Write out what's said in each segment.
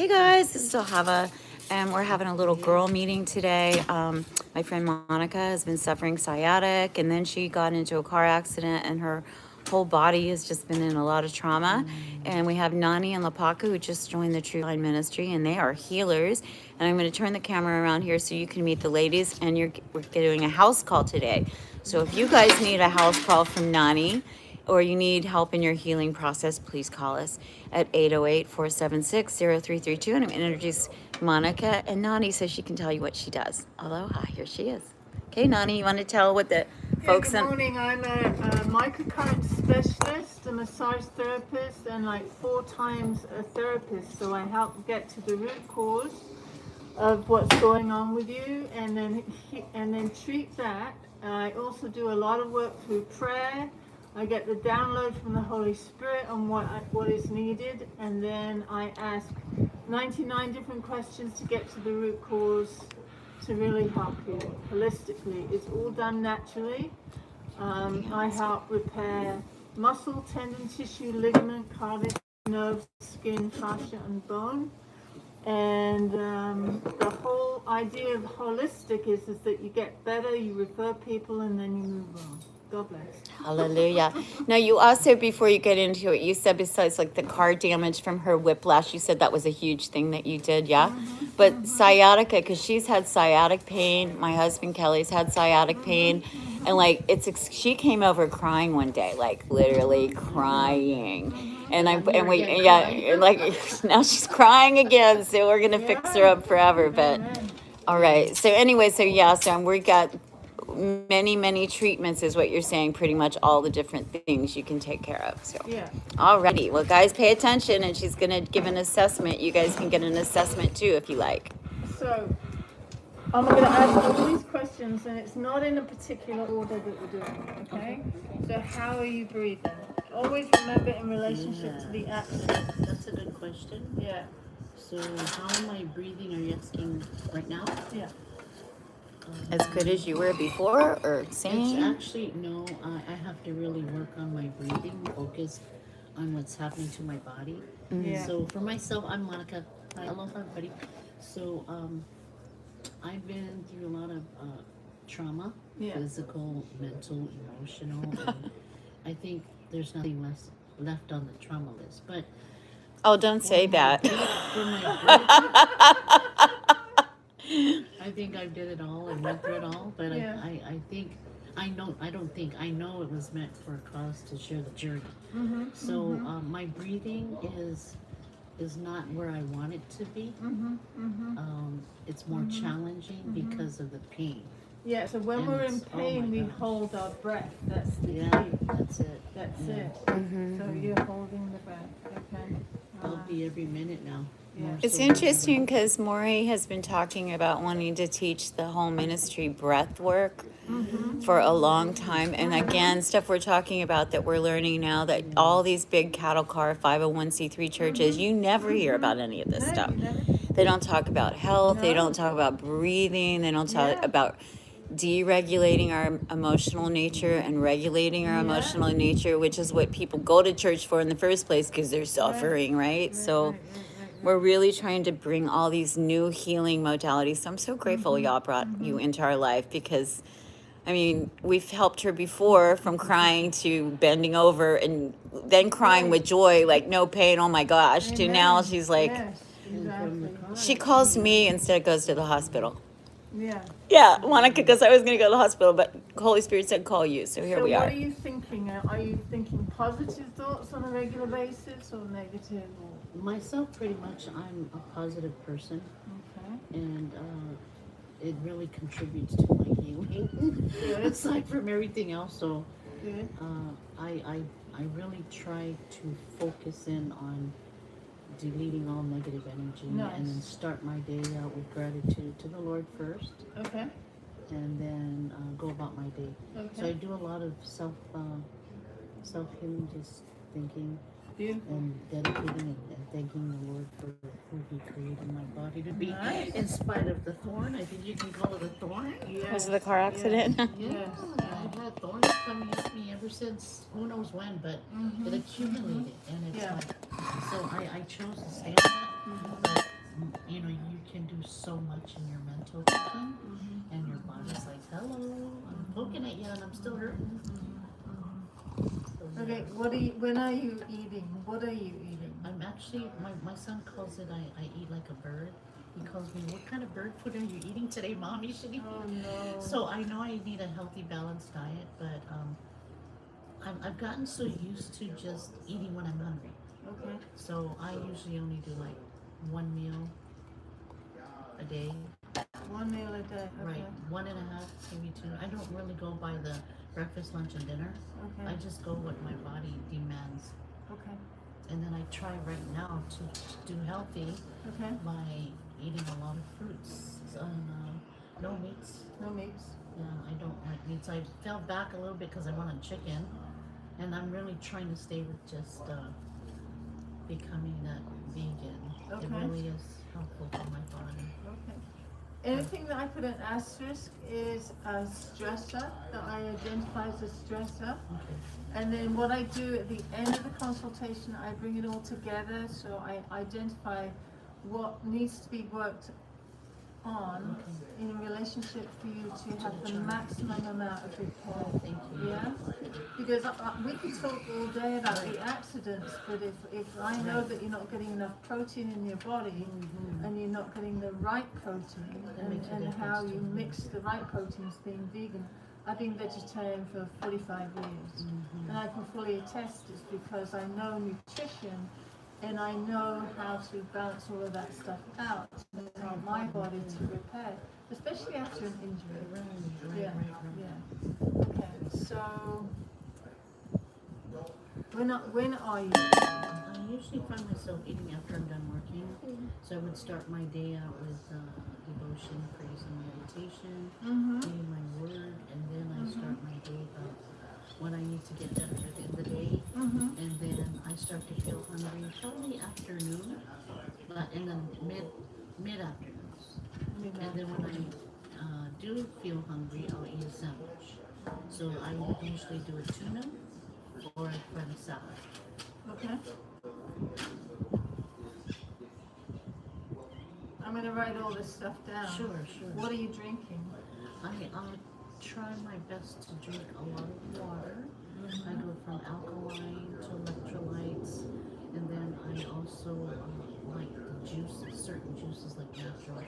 Hey guys, this is Ohava, and we're having a little girl meeting today. My friend Monica has been suffering sciatic, and then she got into a car accident, and her whole body has just been in a lot of trauma. And we have Nani and Lapaka who just joined the True Line Ministry, and they are healers. And I'm going to turn the camera around here so you can meet the ladies. And we're doing a house call today. So if you guys need a house call from Nani, or you need help in your healing process, please call us at 808-476-0332. And I'm going to introduce Monica, and Nani so she can tell you what she does. Aloha, here she is. Okay, Nani, you want to tell what the folks... Good morning. I'm a microcurrent specialist, a massage therapist, and like 4 times a therapist. So I help get to the root cause of what's going on with you, and then treat that. I also do a lot of work through prayer. I get the download from the Holy Spirit on what is needed, and then I ask 99 different questions to get to the root cause to really help you holistically. It's all done naturally. I help repair muscle, tendon, tissue, ligament, cartilage, nerves, skin, fascia, and bone. And the whole idea of holistic is that you get better, you refer people, and then you move on. God bless. Hallelujah. Now, you also, before you get into it, you said besides like the car damage from her whiplash, you said that was a huge thing that you did, yeah? But sciatica, because she's had sciatic pain. My husband Kelly's had sciatic pain. And like, she came over crying one day, like literally crying. And now she's crying again. So we're going to fix her up forever. But all right. So anyway, so we got many treatments is what you're saying, pretty much all the different things you can take care of. So Yeah. Alrighty, well guys, pay attention, and she's gonna give an assessment. You guys can get an assessment too if you like. So I'm going to ask all these questions, and it's not in a particular order that we're doing, okay? So how are you breathing? Always remember in relationship to the action. That's a good question. Yeah. So how am I breathing? Are you asking right now? Yeah. As good as you were before, or same? It's actually, no, I have to really work on my breathing, focus on what's happening to my body. Yeah. So for myself, I'm Monica. Hello, everybody. So I've been through a lot of trauma, physical, mental, emotional, and I think there's nothing left on the trauma list. But Oh, don't say that. for my I think I did it all and went through it all, but I know it was meant for a cause to share the journey. So my breathing is not where I want it to be. It's more challenging because of the pain. Yeah, so when we're in pain, we hold our breath. That's the key. That's it. That's it. So you're holding the breath, okay? I'll be every minute now. Yeah. It's interesting because Maury has been talking about wanting to teach the whole ministry breath work for a long time. And again, stuff we're talking about that we're learning now, that all these big cattle car 501c3 churches, you never hear about any of this stuff. They don't talk about health. They don't talk about breathing. They don't talk about deregulating our emotional nature and regulating our emotional nature, which is what people go to church for in the first place, because they're suffering, right? So we're really trying to bring all these new healing modalities. So I'm so grateful y'all brought you into our life, because I mean, we've helped her before, from crying to bending over and then crying with joy, like no pain, oh my gosh, to now she's like, she calls me instead of goes to the hospital. Yeah, Monica, because I was going to go to the hospital, but Holy Spirit said call you, so here we are. So what are you thinking? Are you thinking positive thoughts on a regular basis, or negative? Myself, pretty much, I'm a positive person. Okay. And it really contributes to my healing, aside from everything else. So Good. I really try to focus in on deleting all negative energy, and then start my day out with gratitude to the Lord first. Okay. And then go about my day. Okay. So I do a lot of self-healing, just thinking and dedicating and thanking the Lord for who He created my body to be. In spite of the thorn, I think you can call it a thorn. Was it the car accident? I've had thorns coming at me ever since who knows when, but it accumulated, and it's like, so I chose to stay on that. But Like, when are you eating? What are you eating? I'm actually, my son calls it, I eat like a bird. He calls me, what kind of bird food are you eating today, Mom? You should eat. Oh no. So I know I need a healthy, balanced diet, but I've gotten so used to just eating when I'm hungry. Okay. So I usually only do like one meal a day. One meal a day. Okay. Right, one and a half, maybe two. I don't really go by the breakfast, lunch, and dinner. Okay. I just go what my body demands. Okay. And then I try right now to do healthy Okay. by eating a lot of fruits and no meats. No meats. Yeah, I don't like meats. I fell back a little bit because I wanted chicken, and I'm really trying to stay with just becoming that vegan. Okay. It really is helpful for my body. Okay. Anything that I put an asterisk is a stressor that I identify as a stressor. Okay. And then what I do at the end of the consultation, I bring it all together. So I identify what needs to be worked on in a relationship for you to have the maximum amount of repair. Thank you. Yeah? Because we could talk all day about the accidents, but if I know that you're not getting enough protein in your body and you're not getting the right protein and how you mix the right proteins being vegan, I've been vegetarian for 45 years and I can fully attest it's because I know nutrition and I know how to balance all of that stuff out to help my body to repair, especially after an injury. Yeah, yeah. Okay, so when are you? I usually find myself eating after I'm done working. So I would start my day out with devotion, praise, and meditation, reading my word, and then I start my day about what I need to get done for the end of the day. And then I start to feel hungry probably afternoon, but in the mid afternoons. And then when I do feel hungry, I'll eat a sandwich. So I would usually do a tuna or a fried salad. Okay. I'm gonna write all this stuff down. Sure. What are you drinking? I'll try my best to drink a lot of water. I go from alkaline to electrolytes, and then I also like the juices, certain juices like natural,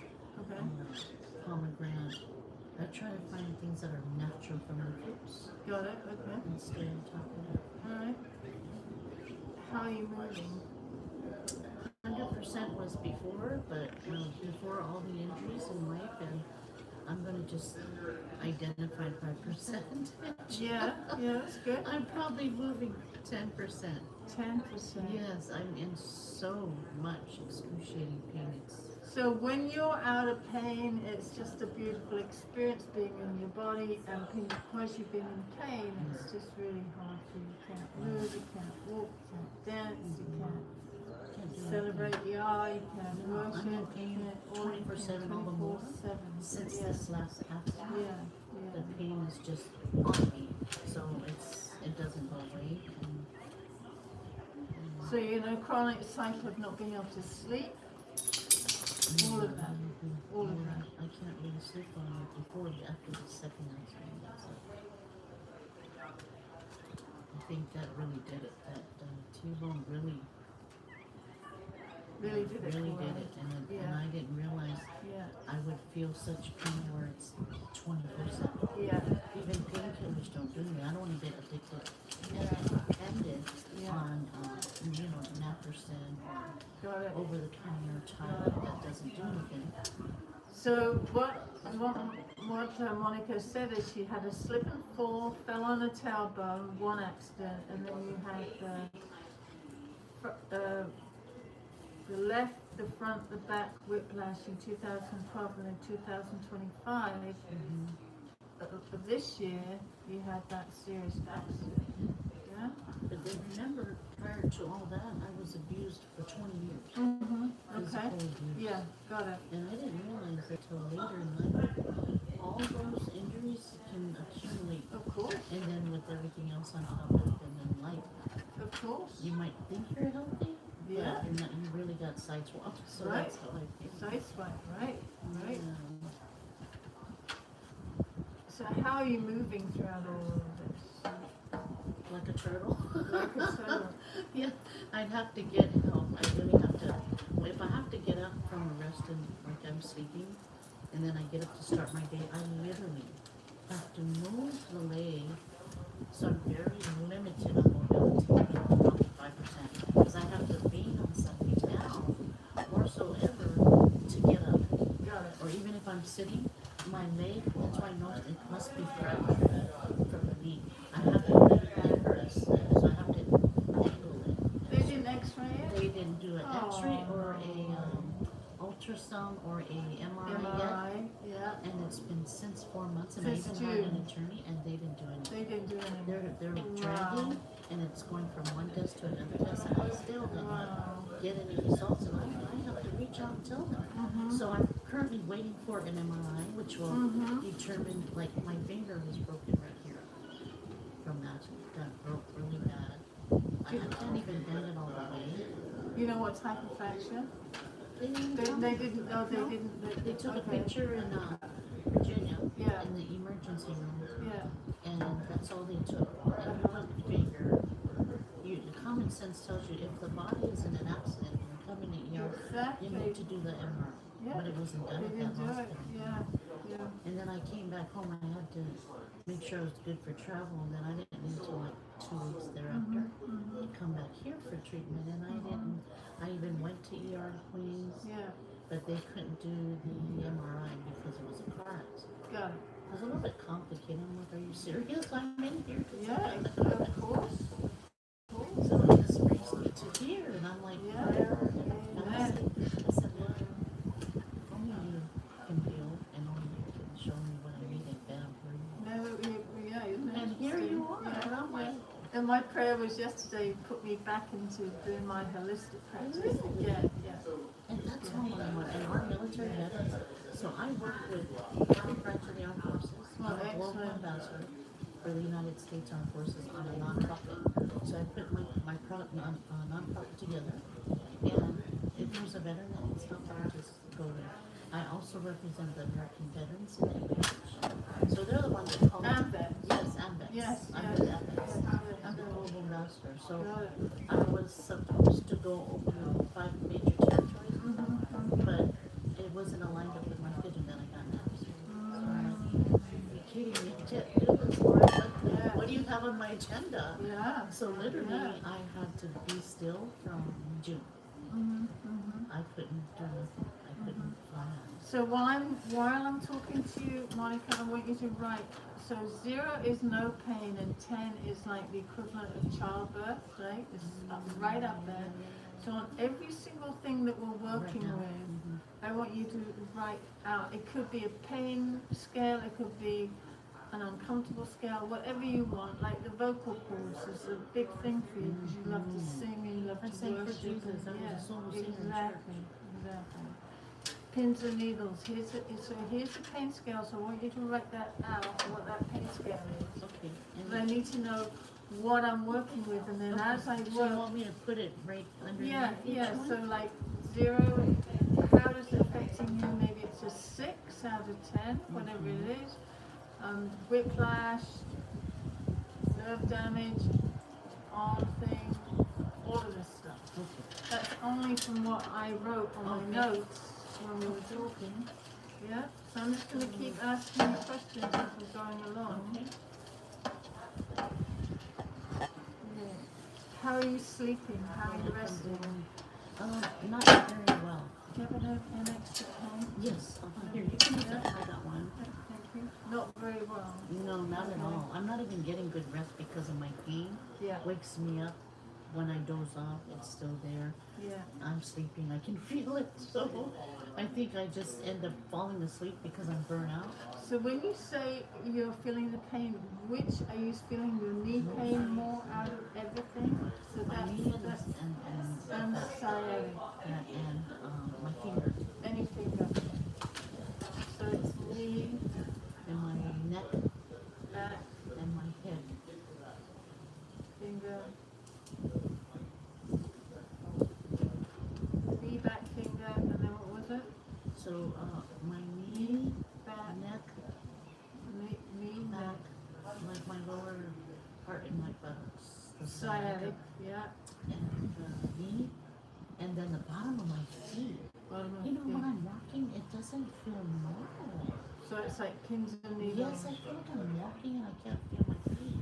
Okay. pomegranate. I try to find things that are natural from the fruits Got it. Okay. and stay on top of it. All right. How are you moving? 100% was before, but before all the injuries in life, and I'm gonna just identify 5%. Yeah, that's good. I'm probably moving 10%. 10%. Yes, I'm in so much excruciating pain. So when you're out of pain, it's just a beautiful experience being in your body, and because you've been in pain, it's just really hard for you. You can't move, you can't walk, you can't dance, you can't celebrate the eye, you can't worship. I'm in pain 24/7 all the more since this last accident. Yeah. The pain is just on me, so it doesn't go away. So you're in a chronic cycle of not being able to sleep. All of that. All of that. I can't really sleep on it before, after the second accident. So I think that really did it. That T-bone really Really did it. and I didn't realize I would feel such pain where it's 24/7. Yeah. Even painkillers don't do me. I don't want to get addicted and dependent on Naproxen Got it. or over-the-counter Tylenol that doesn't do anything. So what Monica said is she had a slip and fall, fell on a tailbone, one accident, and then you had the left, the front, the back whiplash in 2012, and then 2025 of this year you had that serious accident. Yeah. But then remember, prior to all that, I was abused for 20 years. Okay. Physical abuse. Yeah. Got it. And I didn't realize until later in life, all those injuries can accumulate. Of course. And then with everything else on top of it in life, Of course. you might think you're healthy, Yeah. but you really got sideswiped. So Right. that's how I feel. Sideswipe. Right. Right. Yeah. So how are you moving throughout all of this? like a turtle. Like a turtle. Yeah, I'd have to get help. I really have to. If I have to get up from a rest and like I'm sleeping, and then I get up to start my day, I literally have to move the leg. So I'm very limited on mobility, probably 5%, because I have to lean on something now, more so ever, to get up. Got it. Or even if I'm sitting, my leg, that's why I know it must be fractured from the knee. I have to leg press it, so I have to angle it. They didn't X-ray it? They didn't do an X-ray Oh, or no. a ultrasound or a MRI yet. MRI, yeah. And it's been since 4 months, and Since I even had an June. attorney, and they didn't do anything. They didn't do anything. They're like Wow. dragging, and it's going from one test to another test, and I still did Wow. not get any results, and I have to reach out and tell them. Mhm. So I'm currently waiting for an MRI, which will Mhm. determine, like, my finger was broken right here from that. That broke really bad. I can't even bend it all the way. You know what type of fracture? They didn't They tell didn't. me. No, they No. didn't. They took a okay. picture in Virginia, Yeah. in the emergency room, Yeah. and that's all they took. And you would figure, common sense tells you if the body is in an accident and you're coming to ER, Exactly. you need to do the MRI. Yeah. But it wasn't done They at that didn't do it. hospital. Yeah. Yeah. And then I came back home. I had to make sure it was good for travel, and then I didn't until like 2 weeks thereafter come back here for treatment. And I didn't. I even went to ER in Queens, Yeah. but they couldn't do the MRI because it was a car accident. Got it. It was a little bit complicated. I'm like, are you serious? I'm in here. Yeah. Of course. So it just brings me to here, and I'm like, Yeah. prayer. And I Amen. said, Lord, only you can heal, and only you can show me what I need, and bam, here you are. No, yeah, isn't it And here you interesting? are, Yeah. and I'm like, And my prayer was yesterday, put me back into doing my holistic practice Really? again. Yeah. and that's all I want. And our military veterans, so I work with Army Branch of the Armed Forces. Oh, I'm a global excellent. ambassador for the United States Armed Forces on a nonprofit. So I put my nonprofit together, and if there's a veteran that needs help, I just go there. I also represent the American veterans in the UH. So they're the ones that call me. AMVETS. Yes, AMVETS. Yes, I'm yes, with AMVETS. yes, I'm the global ambassador. So Got it. I was supposed to go over 5 major territories, but it wasn't aligned up with my schedule, and then I got naps. So I'm like, are you kidding me? I can't do this, Lord. What do you have on my agenda? Yeah. So literally, Yeah. I had to be still from June. I couldn't do nothing. I couldn't fly out. So while I'm talking to you, Monica, I want you to write. So 0 is no pain, and 10 is like the equivalent of childbirth, right? It's right up there. So on every single thing that we're working Right now. with, I want you to write out. It could be a pain scale, it could be an uncomfortable scale, whatever you want. Like the vocal cords is a big thing for you because you love to sing and you love I to sang for worship. Jesus. I was a solo singer in church. Exactly, exactly. Pins and needles. Here's the pain scale. So I want you to write that out, what that pain scale is. Okay. But I need to know what I'm working with, and then as I So you work, want me to put it right underneath each yeah. one? So like 0, how does it affecting you? Maybe it's a 6 out of 10, whatever it is. Whiplash, nerve damage, arm thing, all of this stuff. Okay. That's only from what I wrote on my Okay. notes when we were talking. Yeah. So I'm just going to keep asking you questions as we're going along. Okay. Yeah. How are you sleeping? How are you resting? Not very well. Do you have an extra pen? Yes. Here, you can use that. I got one. Thank you. Not very well. No, not at all. I'm not even getting good rest because of my pain. Yeah. Wakes me up when I doze off. It's still there. Yeah. I'm sleeping. I can feel it. So I think I just end up falling asleep because I'm burnt out. So when you say you're feeling the pain, which are you feeling your knee pain more out of everything? So My knee and that's and sciatic. and my finger Any finger. So it's knee, and my neck back, and my head. finger, knee, back, finger, and then what was it? So my knee, Back, neck, knee, back, like my lower part in my buttocks. leg, yeah. and the knee, and then the bottom of my feet. Bottom of You know, feet. when I'm walking, it doesn't feel normal. So it's like pins and needles. Yes, I feel like I'm walking and I can't feel my feet.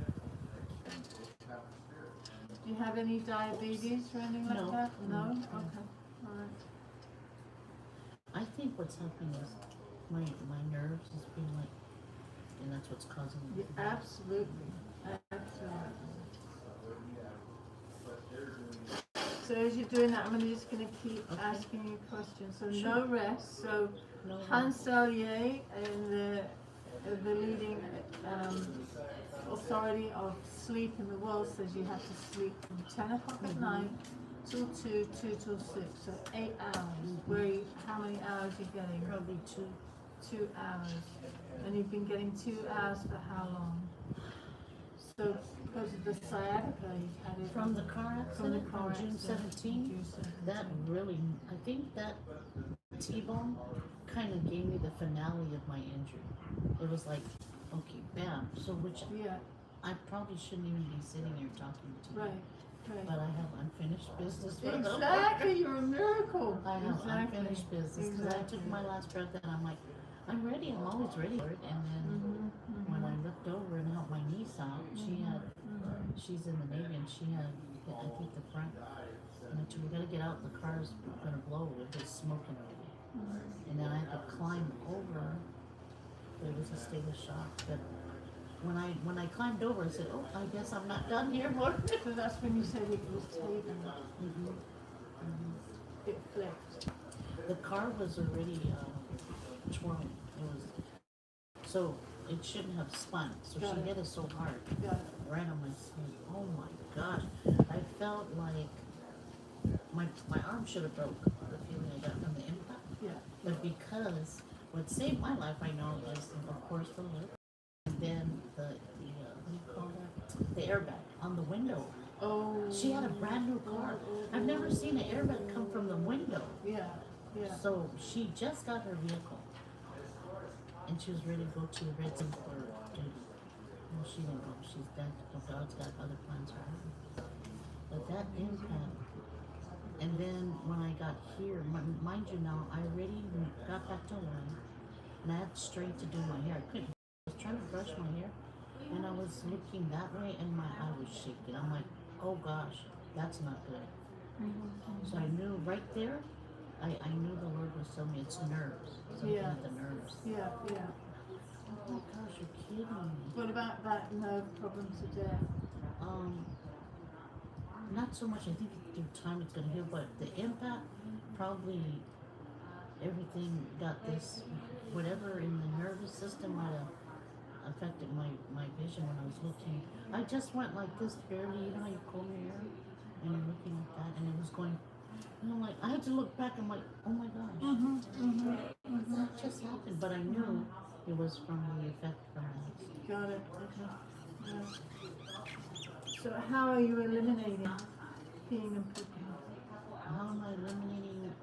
Do you have any diabetes or anything like No. that? No? No. Okay. All right. I think what's happening is my nerves is being like, and that's what's causing it. Yeah, absolutely. Absolutely. So as you're doing that, I'm just going to keep Okay. asking you questions. So Sure. no rest. So No. Hans Selye, the leading authority of sleep in the world, says you have to sleep from 10 o'clock at night till 2, 2 till 6. So 8 hours. How many hours are you getting? Probably 2. 2 hours. And you've been getting 2 hours for how long? So because of the sciatica you've had it From the car accident car on June accident. 17th, June 17th. that really, I think that T-bone kind of gave me the finale of my injury. It was like, okay, bam. So which Yeah, I probably shouldn't even be sitting here talking to you. right. But I have unfinished business. for the Lord. Exactly, you're a miracle. I have Exactly. unfinished business because I took my last breath and I'm like, I'm ready. I'm always ready for it. And then when I looked over and helped my niece out, she's in the Navy and she had, I think, the front. And I told her, we gotta get out. The car's gonna blow. It was smoking already. And then I had to climb over. It was a state of shock. But when I climbed over, I said, oh, I guess I'm not done here, Lord. So that's when you said it was taken. It flipped. The car was already twirling. It was so it shouldn't have spun. So Got she it. hit it so hard, Got it. right on my skin. Oh my gosh! I felt like my arm should have broke. The feeling I got from the impact. Yeah. But because what saved my life, I know, is of course the lip, and then the what do you call that? The airbag on the window. Oh. She had a brand new car. I've never seen an airbag come from the window. Yeah. Yeah. So she just got her vehicle, and she was ready to go to the Red Zone for duty. Well, she didn't go. She's dead. God's got other plans for her. But that impact, and then when I got here, mind you now, I already got back to Hawaii, and I had straight to do my hair. I couldn't. I was trying to brush my hair, and I was looking that way, and my eye was shaking. I'm like, oh gosh, that's not good. So I knew right there. I knew the Lord was telling me it's nerves. Something Yeah. with the nerves. Yeah. Oh my gosh, you're kidding me. What about that nerve problem today? Not so much. I think through time it's gonna heal, but the impact probably everything got this whatever in the nervous system might have affected my vision when I was looking. I just went like this barely, you know how you comb your hair and you're looking like that and it was going. And I'm like, I had to look back. I'm like, oh my gosh, that just happened. But I knew it was from the effect from that. Got it. Okay. Yeah. So how are you eliminating peeing and pooping How am I eliminating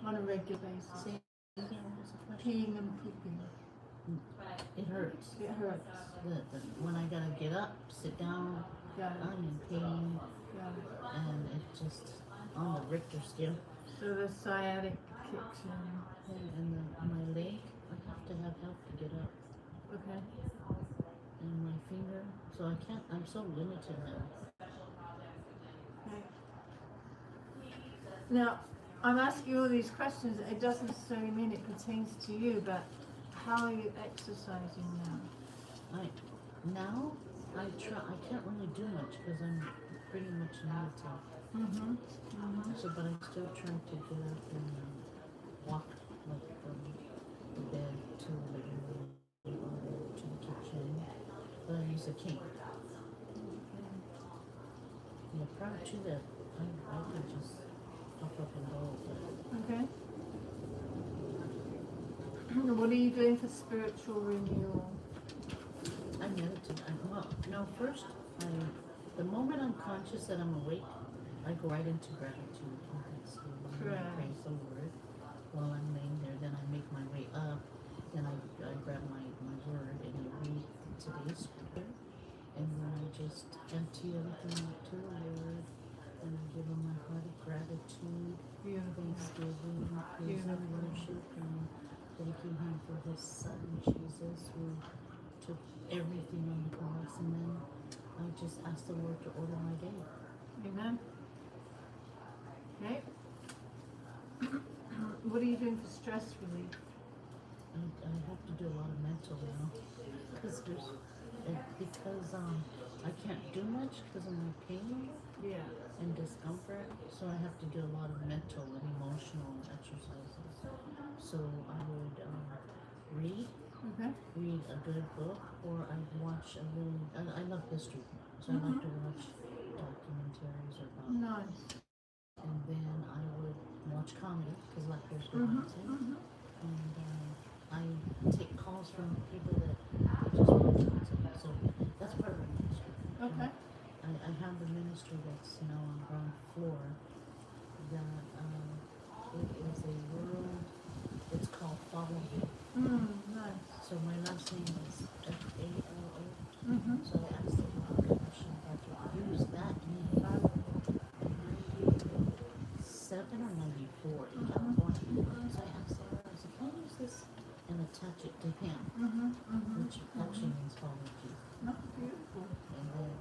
on a regular basis? say again, what was the question? Peeing and pooping. It hurts. It hurts. When I gotta get up, sit down, Got it. I'm in pain, Got it. and it just on the Richter scale. So the sciatic kicks in. And my leg, I have to have help to get up, Okay. and my finger, so I can't. I'm so limited now. Okay. Now, I'm asking you all these questions. It doesn't necessarily mean it pertains to you, but how are you exercising now? Now I try. I can't really do much because I'm pretty much limited. So, but I'm still trying to get up and walk like from the bed to the living room or to the kitchen. But I use a cane. Yeah, prior to that, I could just hop up and go. But Okay. What are you doing for spiritual renewal? I meditate. No, first, the moment I'm conscious that I'm awake, I go right into gratitude and thanksgiving. And I praise the Lord while I'm laying there. Then I make my way up. Then I grab my word and I read today's scripture. And then I just empty everything out to the Lord gratitude, Beautiful. thanksgiving, praise and worship, and thanking Him for His Son Jesus, who took everything on the cross. And then I just ask the Lord to order my day. Amen. Okay. What are you doing for stress relief? I have to do a lot of mental now because I can't do much because of my pain Yeah. and discomfort, so I have to do a lot of mental and emotional exercises. So I would read Okay. read a good book, or I'd watch I love history, so I like to watch documentaries about, Nice. and then I would watch comedy because laughter is good medicine. And I take calls from people that they just want to talk to me. So that's part of my ministry. Okay. I have the ministry that's now on ground floor that it is a world, it's called Follow Me. Nice. So my last name is FALO. Mm-hmm. So I asked the Lord permission if I could use that name in 97 or 94 in California. So I asked the Lord, I said, can I use this and attach it to Him, which actually means follow Jesus. Oh, beautiful. And then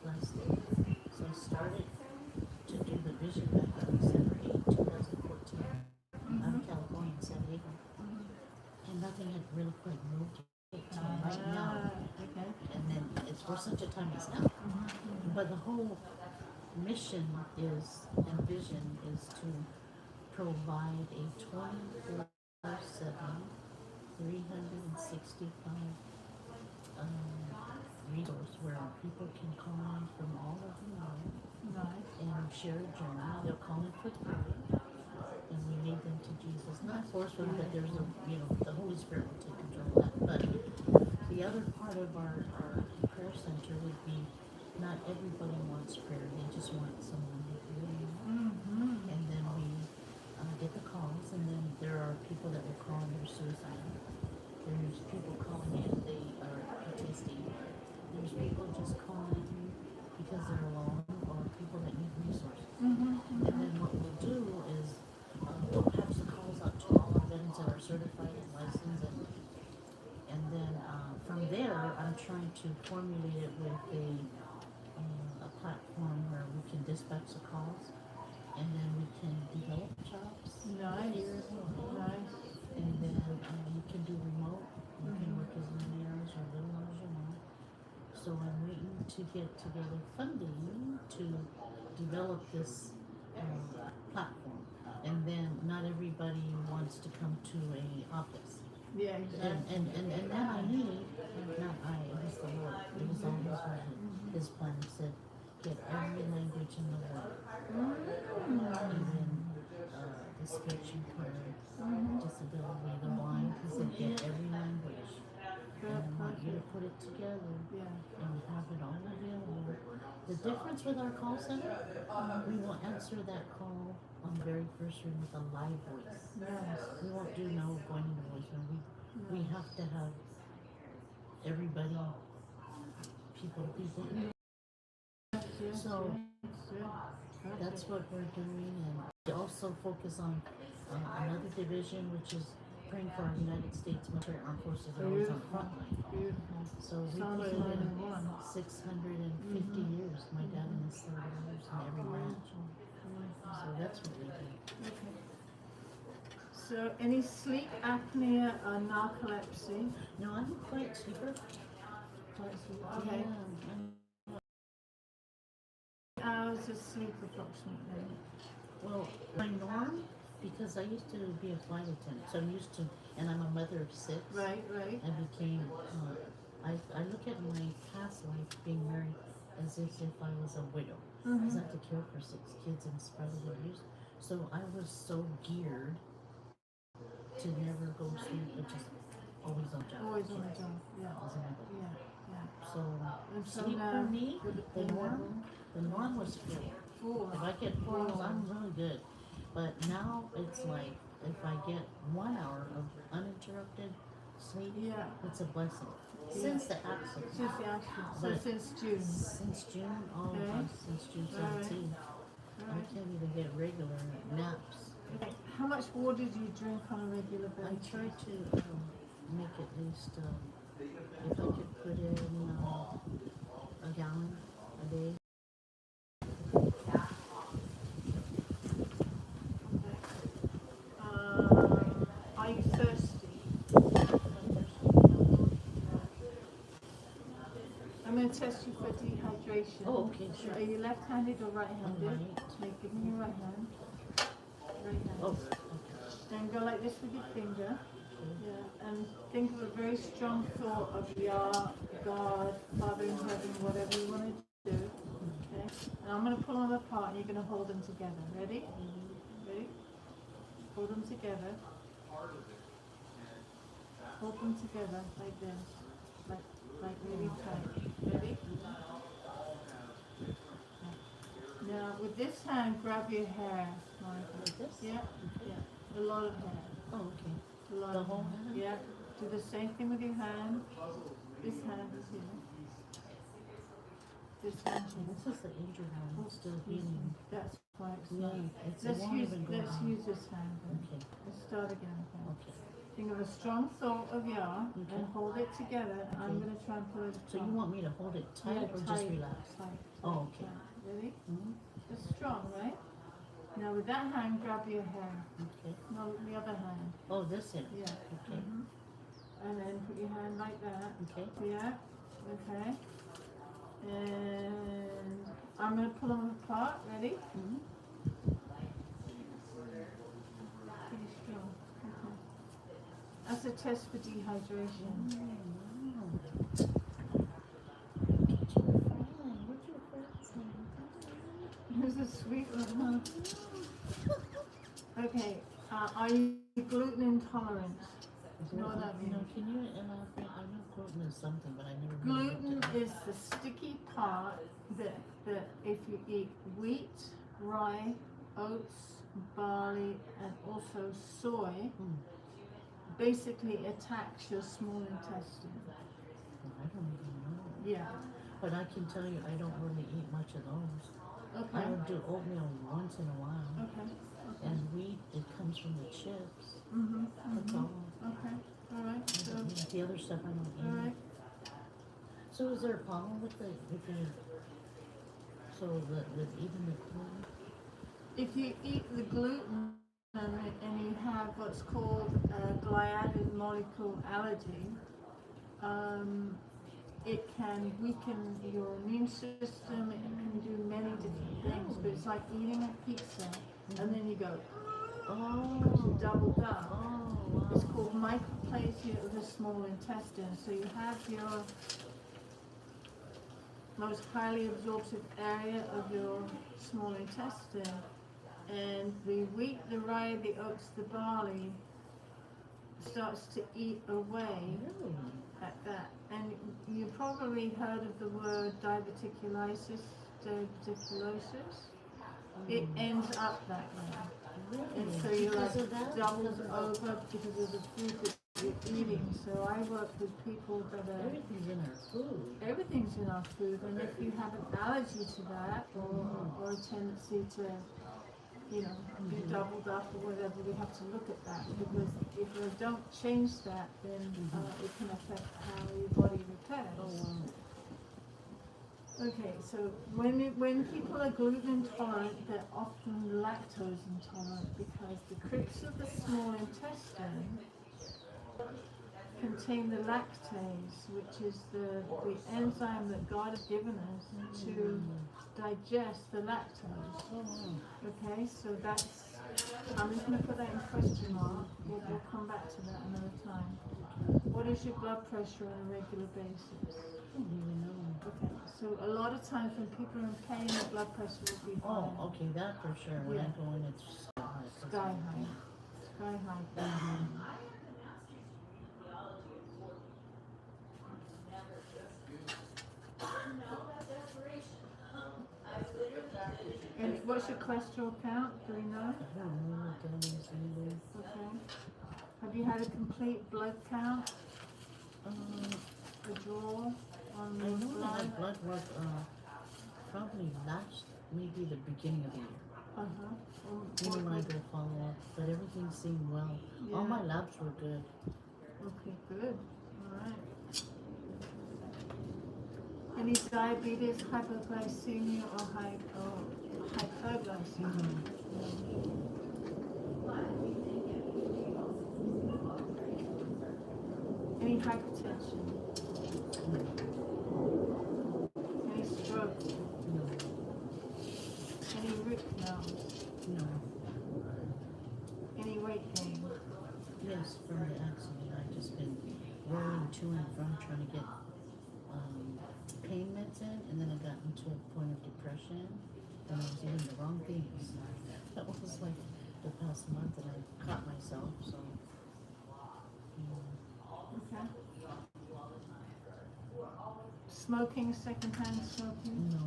last day, so I started to do the vision back on December 8, 2014, out of California in San Diego. And nothing had really quite moved yet till right now. Okay. And then it's for such a time as now. But the whole mission is and vision is to provide a 24/7, 365 resource where people can call in from all over the world Nice. and share a journey. They'll call in for free, and we lead them to Jesus. Not forcefully, but there's the Holy Spirit will take control of that. But the other part of our prayer center would be not everybody wants prayer. They just want someone to hear them. And then we get the calls, and then there are people that will call and they're suicidal. There's people calling in, they are PTSD. There's people just calling because they're alone, or people that need resources. And then what we'll do is we'll patch the calls out to all our veterans that are certified and licensed, and then from there I'm trying to formulate it with a platform where we can dispatch the calls, and then we can develop jobs Nice. here as well. Nice. And then you can do remote. You can work as many hours or little hours you want. So I'm waiting to get together funding to develop this platform. And then not everybody wants to come to a office. Yeah, exactly. And then I need, not I, it was the Lord. It was all His vision. His plan. He said, get every language in the world. And then the speech impaired, disability, the blind. He said, get every language. And I want you to put it together and have it all available. The difference with our call center, we will answer that call on the very first ring with a live voice. We won't do no going into voicemail. We have to have everybody, people to people. So that's what we're doing, and we also focus on another division, which is praying for our United States military armed forces that are always on the front line. Beautiful. So we Sounds pray like in one. 650 years. My dad and his 30 years in every branch. So that's what we do. Okay. So, any sleep apnea or narcolepsy? No, I'm a quiet sleeper. Okay. Hours of sleep approximately? Well, my norm, because I used to be a flight attendant, so I'm used to, and I'm a mother of 6. Right. I became, I look at my past life being married as if I was a widow. Because I had to care for 6 kids in spite of abuse. So I was so geared to never go to sleep, but just always on job. Always on the job. Yeah. As a mother. Yeah. So And so sleep now, for me, the the norm was 4. 4. If I get 4 hours, I'm really good. But now it's like if I get 1 hour of uninterrupted sleep, it's a blessing. Since the accident. Since the accident. So But since June. Since June, Okay. since June 17th. I can't even get regular naps. Okay. How much water do you drink on a regular I basis? try to make at least, if I could put in a gallon a day. Are you thirsty? I'm going to test you for dehydration. Oh, okay, sure. Are you left-handed or right-handed? Right. Okay, give me your right hand. Right hand. Oh, Then go like this with your finger. Yeah, and think of a very strong thought of Yah, God, Father in heaven, whatever you want to do. Okay? And I'm going to pull them apart and you're going to hold them together. Ready? Ready? Hold them together. Hold them together like this. Like really tight. Ready? Now with this hand, grab your hair. like this? Yeah? Yeah. A lot of hair. Oh, okay. A lot The of whole hair. hand? Yeah. Do the same thing with your hand. This hand is here. This hand So here. this is the angel hand. It's still healing. That's why it's Yeah, not. it won't even go Let's down. use this hand. Then. Okay, Let's start again. Okay. okay. Think of a strong thought of Yah Okay. and hold it together. I'm Okay. going to try and pull it apart. So you want me to hold it tight or just relax? Tight. Oh, okay. Tight. Ready? Mm-hmm. Just strong, right? Now with that hand, grab your hair. Okay. No, the other hand. Oh, this end. Yeah. Okay. And then put your hand like that. Okay. Yeah. Okay. And I'm going to pull them apart. Ready? Mm-hmm. Pretty strong. Okay. That's a test for dehydration. Who's a sweet one? Okay. Are you gluten intolerant? Do you know what that means? No, can you elaborate? I know gluten is something, but I never really Gluten looked at it. is the sticky part that if you eat wheat, rye, oats, barley, and also soy, basically attacks your small intestine. I don't even know. Yeah. But I can tell you, I don't really eat much of those. Okay. I would do oatmeal once in a while. Okay. And wheat, it comes from the chips. Mm-hmm. That's all. Okay. All right. I So, don't eat the other stuff I don't all eat. right. So is there a problem with with eating the gluten? If you eat the gluten and you have what's called a gliadin molecule allergy, it can weaken your immune system. It can do many different things. But it's like eating a pizza and then you go, because you doubled up. Oh, It's called microplasia of the small intestine. So you have your most highly absorptive area of your small intestine, and the wheat, the rye, the oats, the barley starts to eat away at that. And you probably heard of the word diverticulosis. It ends up that way. And so you're like doubled over because of the food that you're eating. So I work with people that are... Everything's in our food. Everything's in our food, and if you have an allergy to that or a tendency to, be doubled up or whatever, we have to look at that, because if we don't change that, then it can affect how your body repairs. Okay, so when people are gluten intolerant, they're often lactose intolerant because the crypts of the small intestine contain the lactase, which is the enzyme that God has given us to digest the lactose. Okay, so that's, I'm just going to put that in question mark. We'll come back to that another time. What is your blood pressure on a regular basis? I don't even know. Okay, so a lot of times when people are in pain, the blood pressure will be high. Oh, okay, that for sure. When I go in, it's Sky high. Sky high. And what's your cholesterol count? Do we know? I don't know what that is either. Okay. Have you had a complete blood count? A draw on I your know I blood? had blood work probably maybe the beginning of the year. Even when I go follow up, but everything seemed well. All my labs were good. Okay, good. All right. Any diabetes, hypoglycemia, or hyperglycemia? Any hypertension? Any stroke? No, Any root canals? no. Any weight gain? Yes, from the accident, I've just been rolling to and from trying to get pain meds in, and then I got into a point of depression, and I was eating the wrong things. That was like the past month, and I caught myself, so. Okay. Smoking, secondhand smoking? No.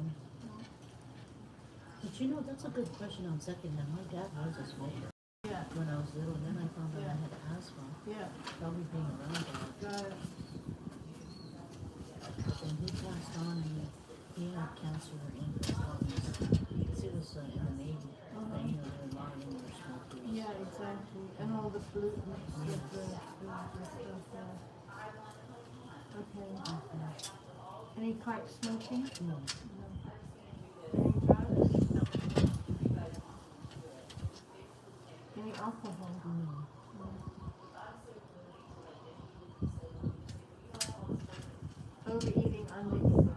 But you know, that's a good question on secondhand. My dad was a smoker Yeah. when I was little, and then I found out I had asthma, Yeah. probably being around that. Got it. But then he passed on, and he had cancer in his lungs, because he was in the Navy, and you know, there were a lot of them were smokers. Yeah, exactly. And all the pollutants of the food and stuff. Okay. Any pipe smoking? No. Any drugs? Any alcohol? No. Overeating, undereating?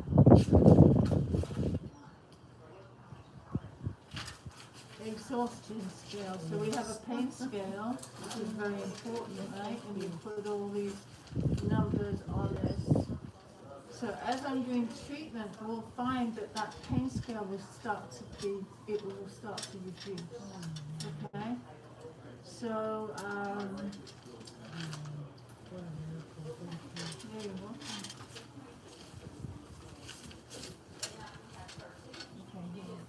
Exhaustion scale. So we have a pain scale, which is very important, right? And you put all these numbers on this. So as I'm doing treatment, we'll find that that pain scale will start to reduce. Okay? So, there you go. Okay, here.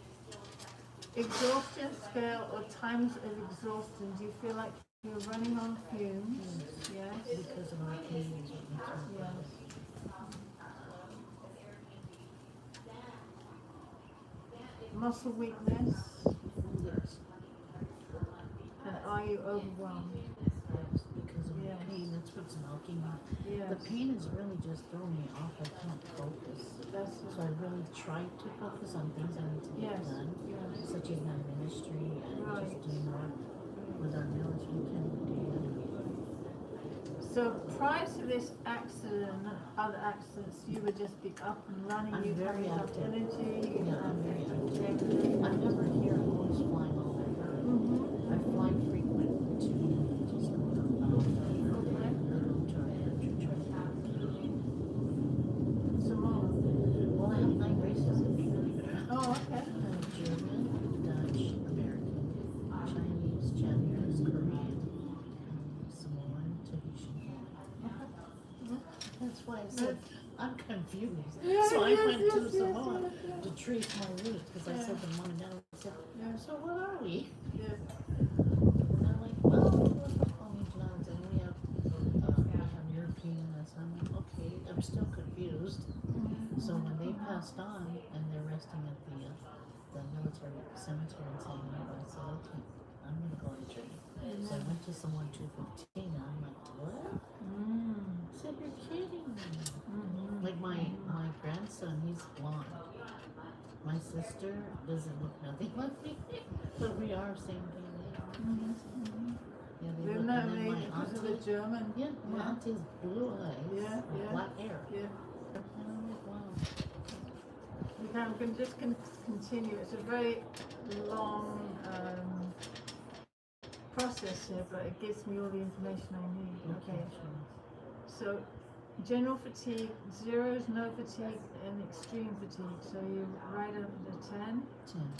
Exhaustion scale or times of exhaustion. Do you feel like you're running on fumes? Yes. Because of my pain is what makes me Yes. Muscle weakness. Yes. And are you overwhelmed? Yes, because of Yes. my pain, that's what's knocking me. Yes. The pain is really just throwing me off. I can't focus. So I really try to focus on things I need to get Yes. done, Yes. such as my ministry and Right. just doing more with our military community. So prior to this accident, other accidents, you would just be up and running. I'm You have very enough active. energy. Yeah, I'm very active. active. I'm never here, I'm always flying all over. I fly frequently to just to our Samoa. Well, I have 9 races in me. Oh, okay. I have German, Dutch, American, Chinese, Japanese, Korean, Samoan, Tahitian. That's why I said I'm confused. So I went to Samoa to trace my roots, because I said to mom and dad, I said, so what are we? Yeah. And they're like, well, we're the Polynesian Islands, and we have European, and I'm like, okay, I'm still confused. So when they passed on, and they're resting at the military cemetery in San Diego, I said, okay, I'm gonna go on a journey. So I went to Samoa 215, and I'm like, what? I said, you're kidding me. Like my grandson, he's blonde. My sister doesn't look nothing like me, but we are same family. Yeah, they They're look, not and then made my because of the auntie, German. yeah, my auntie has blue eyes, Yeah, yeah. black hair. Yeah. And I'm like, wow. We can just continue. It's a very long process here, but it gives me all the information I need. Okay. So, general fatigue, 0 is no fatigue, and extreme fatigue. So you right up to 10 10.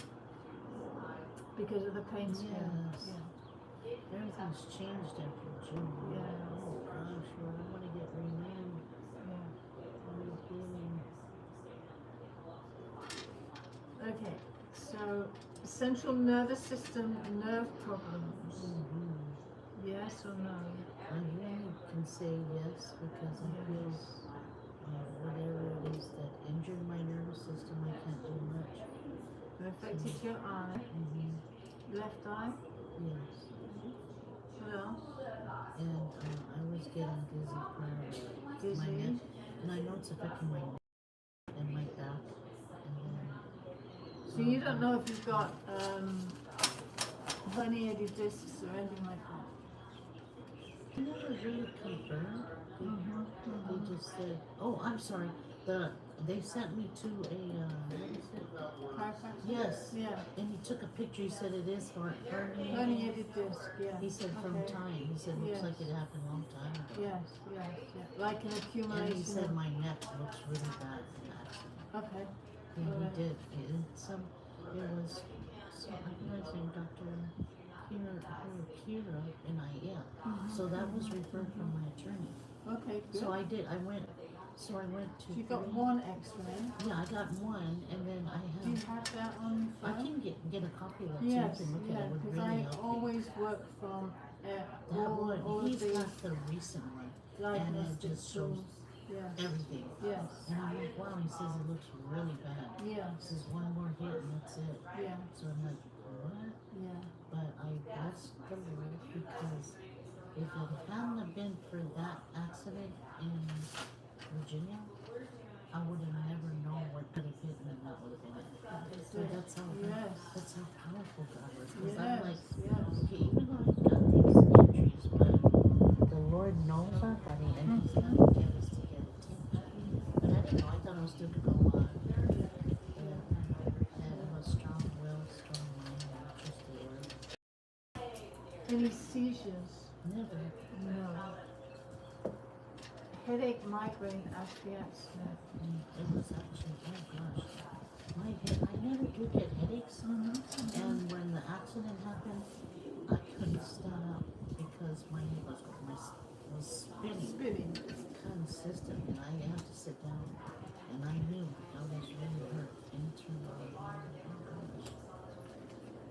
because of the pain scale. Yes. Everything's changed after June. Yeah. Oh gosh, Lord, I want to get renewed. Yeah. Healing. Okay. So, central nervous system nerve problems. Yes or no? I really can say yes, because I feel whatever it is that injured my nervous system, I can't do much. It affected your eye. Left eye. Yes. What else? And I was getting dizzy from my Dizzy. neck. And I know it's affecting my neck and my back. And then, So you don't know if you've got herniated discs or anything like that? I never really confirmed. They just said, oh, I'm sorry. They sent me to a, what is it? Chiropractor? Yes. Yeah. And he took a picture. He said it is herniated. Herniated disc, yeah. He said from Okay. time. He said looks Yes. like it happened a long time ago. Yes, yes, yeah. Like an accumulation. And he said of... my neck looks really bad from the accident. Okay. Yeah, Alright. he did. It was some, I think his name Dr. Kira in IEL. So that was referred from my attorney. Okay, good. So I went to. You got one X-ray. Yeah, I got one, and then I Do you have. have that on I file? can get a copy of that Yes, so you can look yeah, at it. It would because really I help you. always work from That all one, of he's these got the recent one, and it diagnostic just shows tools. Yes, everything. yes, And I'm like, wow, he says it looks really bad. yes, This is one more hit and that's it. yeah, So I'm like, what? yeah. But I bless the Lord because if it hadn't have been for that accident in Virginia, I would have never known what could have hit me and that would have been it. So Yes. that's how powerful God was. Because Yes, I'm like, yes. okay, even though I've got these injuries, but the Lord knows our body and He's gonna get us to get attention. But I didn't know. I thought I was still gonna go on. And it was strong will, strong mind, and trust the Lord. Any seizures? Never. No. Headache, migraine after the accident. It was actually, oh gosh, my head, I never do get headaches. And when the accident happened, I couldn't stand up because my head was spinning Spinning. consistently, and I had to sit down. And I knew I was really hurt internally. Oh gosh.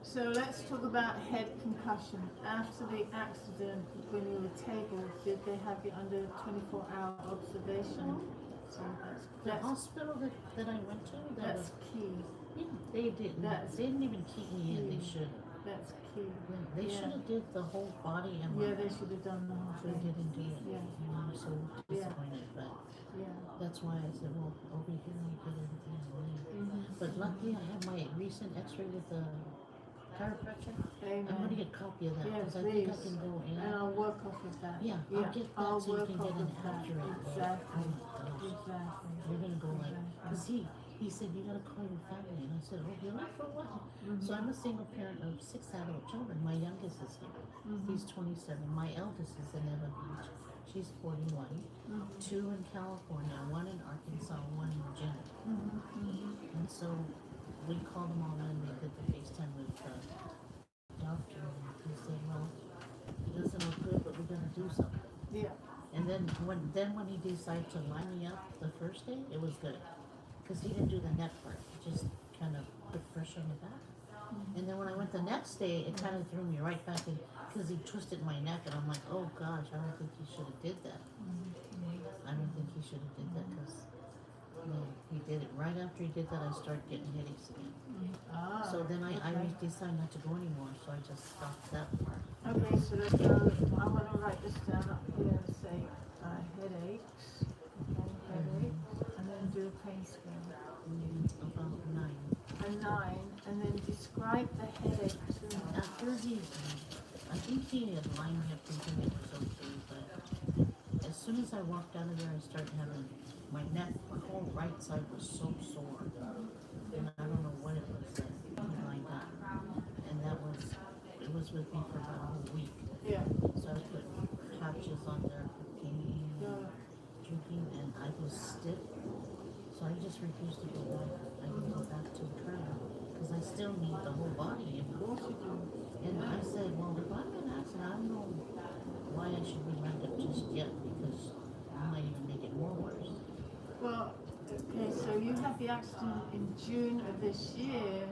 So let's talk about head concussion. After the accident, when you were tabled, did they have you under 24-hour observation? So The hospital that I went to, that's key. yeah, they didn't. They didn't even keep me in. They key. should have. That's key. They Yeah. should have did the whole body and Yeah, they should have done the whole they thing. didn't do it. Yeah. And I'm so disappointed, but Yeah. that's why I said, well, over here I get everything I need. But luckily I have my recent X-ray with the chiropractor. I'm gonna Amen. get a copy of that Yeah, because I think I please. can go in. And I'll work off of that. Yeah, I'll get that I'll so you work can off get an of that. accurate look. Exactly. Oh my gosh. Exactly. You're gonna go like, Exactly. cause he said you gotta call your family, and I said, oh really, for what? So I'm a single parent of 6 adult children. My youngest is here. He's 27. My eldest is in Evan Beach. She's 41. 2 in California, 1 in Arkansas, 1 in Virginia. And so we called them all in. They did the FaceTime with the doctor, and he said, well, it doesn't look good, but we're gonna do something. Yeah. And then when he decided to line me up the first day, it was good. Because he didn't do the neck part. He just kind of put pressure on the back. And then when I went the next day, it kind of threw me right back in because he twisted my neck. And I'm like, oh gosh, I don't think he should have did that. I don't think he should have did that because he did it. Right after he did that, I started getting headaches again. Ah, So then I okay. decided not to go anymore. So I just stopped that part. Okay, so let's go. I want to write this down up here and say headaches. Okay, headaches. And then do a pain scale. About 9. A 9. And then describe the headache to me. After I think he had lined me up thinking it was okay, but as soon as I walked out of there, I started having my neck, my whole right side was so sore, and I don't know what it was that he lined up, and it was with me for about a whole week. Yeah. So I put patches on there for pain and drinking, and I was stiff, so I just refused to go back. I didn't go back to Kerr because I still need the whole body, you know. And I said, well, if I'm an accident, I don't know why I should be lined up just yet because I might even make it more worse. Well, okay, so you had the accident in June of this year,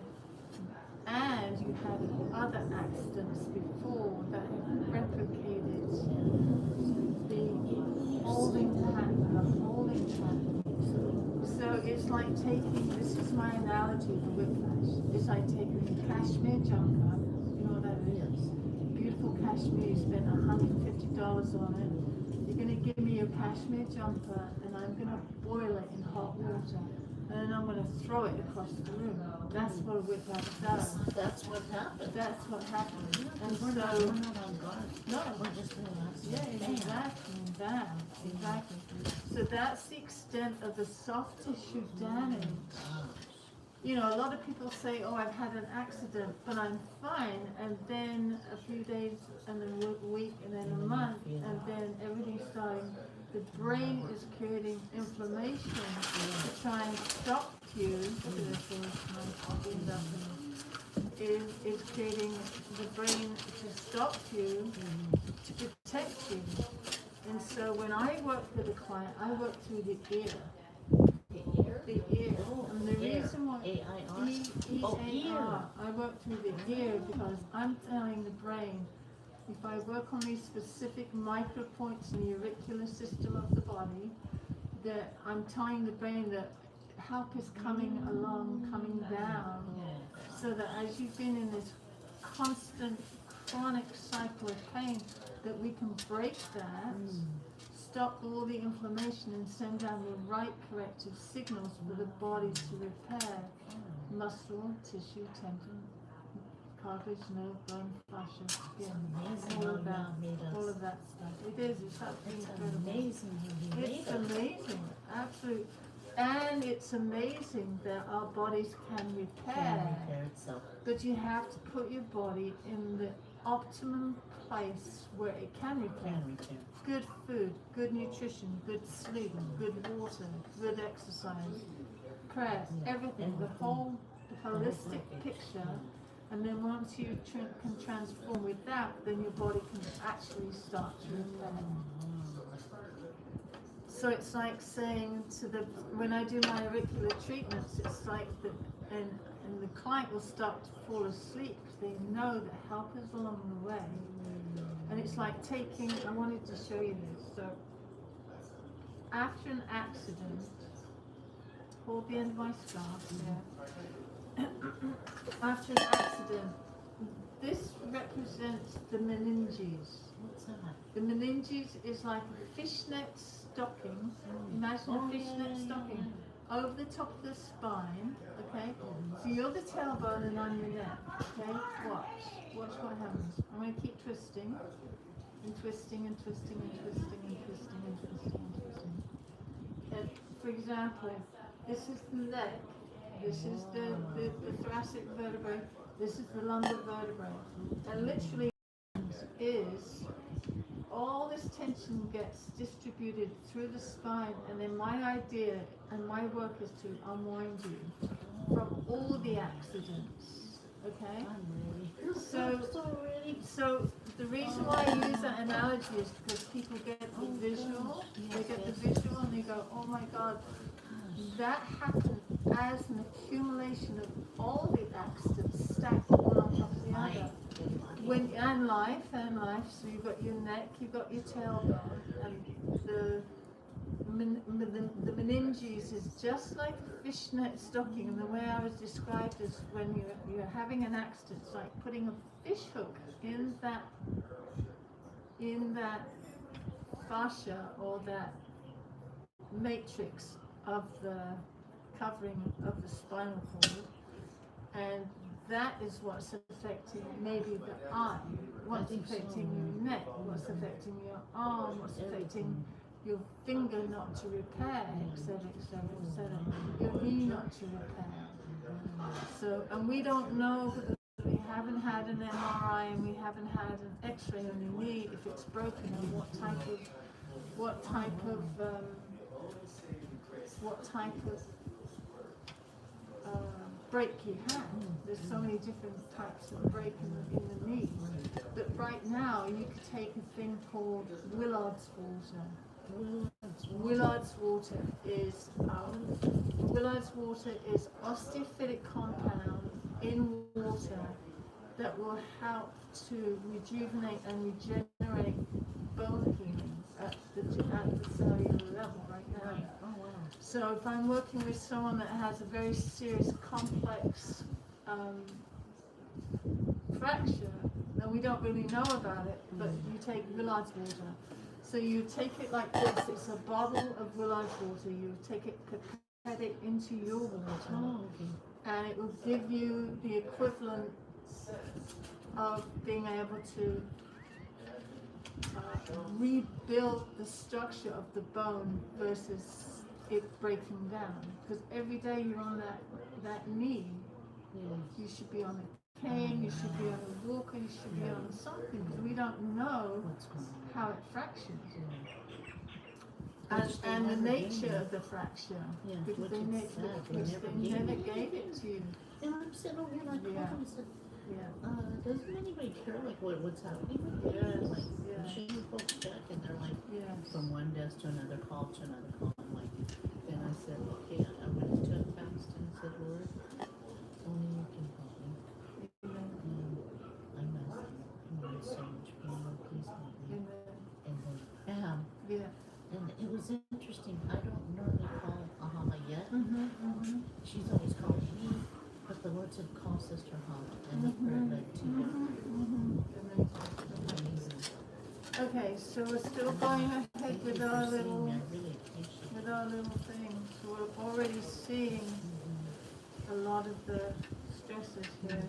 and you had other accidents before that have replicated the holding pattern. So it's like taking, this is my analogy for whiplash, it's like taking a cashmere jumper, Yes. Beautiful cashmere. You spent $150 on it. You're gonna give me your cashmere jumper, and I'm gonna boil it in hot water, and then I'm gonna throw it across the room. That's what a whiplash does. That's what happened. That's what happens. And We're not so, on guard. no, We're just relaxed. yeah, exactly. So that's the extent of the soft tissue damage. You know, a lot of people say, oh, I've had an accident, but I'm fine. And then a few days, and then a week, and then a month, and then everything's starting. The brain is creating inflammation to try and stop you. Look at this is creating the brain to stop you, to protect you. And so when I work with a client, I work through the ear. The ear. And the reason why A-I-R? E-A-R. I work through the ear because I'm telling the brain, if I work on these specific micro points in the auricular system of the body, that I'm telling the brain that help is coming along, coming down, so that as you've been in this constant chronic cycle of pain, that we can break that, stop all the inflammation, and send down the right corrective signals for the body to repair muscle, tissue, tendon, cartilage, nerve, bone, fascia, skin, all of that stuff. It is, it's absolutely incredible. Amazing. It's amazing, absolutely. And it's amazing that our bodies can repair, itself. but you have to put your body in the optimum place where it can repair. Good food, good nutrition, good sleep, good water, good exercise, prayers, everything, the whole holistic picture. And then once you can transform with that, then your body can actually start to repair. So it's like saying to the, when I do my auricular treatments, it's like the, and the client will start to fall asleep because they know that help is along the way. And it's like taking, I wanted to show you this. So after an accident, hold the end of my scarf there. After an accident, this represents the meninges. What's that? The meninges is like a fishnet stocking. Imagine a fishnet stocking over the top of the spine. Okay, so you're the tailbone and I'm your neck. Okay, watch what happens. I'm going to keep twisting and twisting and twisting and twisting and twisting and twisting and twisting. And for example, this is the neck. This is the thoracic vertebrae. This is the lumbar vertebrae. And literally is all this tension gets distributed through the spine, and then my idea and my work is to unwind you from all the accidents. Okay? So the reason why I use that analogy is because people get the visual, they get the visual and they go, oh my God, that happened as an accumulation of all the accidents stacked one on top of the other. And life, so you've got your neck, you've got your tailbone, and the meninges is just like a fishnet stocking. And the way I was described is when you're having an accident, it's like putting a fish hook in that fascia or that matrix of the covering of the spinal cord, and that is what's affecting maybe the eye, what's affecting your neck, what's affecting your arm, what's affecting your finger not to repair, etc., etc., etc., your knee not to repair. So, and we don't know because we haven't had an MRI and we haven't had an X-ray on your knee if it's broken and what type of break you have. There's so many different types of break in the knee. But right now, you could take a thing called Willard's water. Willard's water is osteophytic compound in water that will help to rejuvenate and regenerate bone healing at the cellular level right now. So if I'm working with someone that has a very serious complex fracture, and we don't really know about it, but you take village water. So you take it like this, it's a bottle of village water, you take it, pipette it into your water, and it will give you the equivalent of being able to rebuild the structure of the bone versus it breaking down. Because every day you're on that knee, you should be on a cane, you should be on a walker, you should be on something, because we don't know how it fractures. And the nature of the fracture, because they never gave it to you. And I'm sitting over here, and I called him and said, doesn't anybody care like what's happening with you? Like, should you folks check? And they're like, from one desk to another call to another call. I'm like, then I said, okay, I went to a fast and I said, Lord, only you can help me. And I'm in so much pain. Please help me. And then bam. And it was interesting. I don't normally call Ahama yet. She's always calling me. But the Lord said, call Sister Hama, and the prayer led to her. Amazing. Okay, so we're still going ahead with our little things. We're already seeing a lot of the stresses here.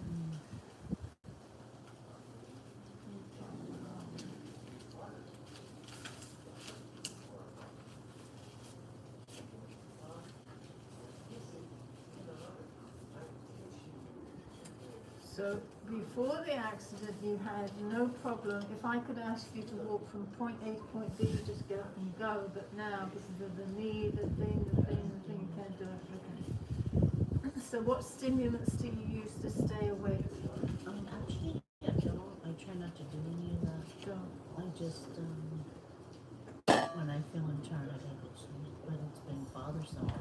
So before the accident, you had no problem. If I could ask you to walk from point A to point B, you just get up and go. But now, because of the knee, the thing, you can't do it. Okay. So what stimulants do you use to stay awake? Actually, I try not to do any of that. I just, when I feel I'm tired, I go to sleep. But it's been bothersome.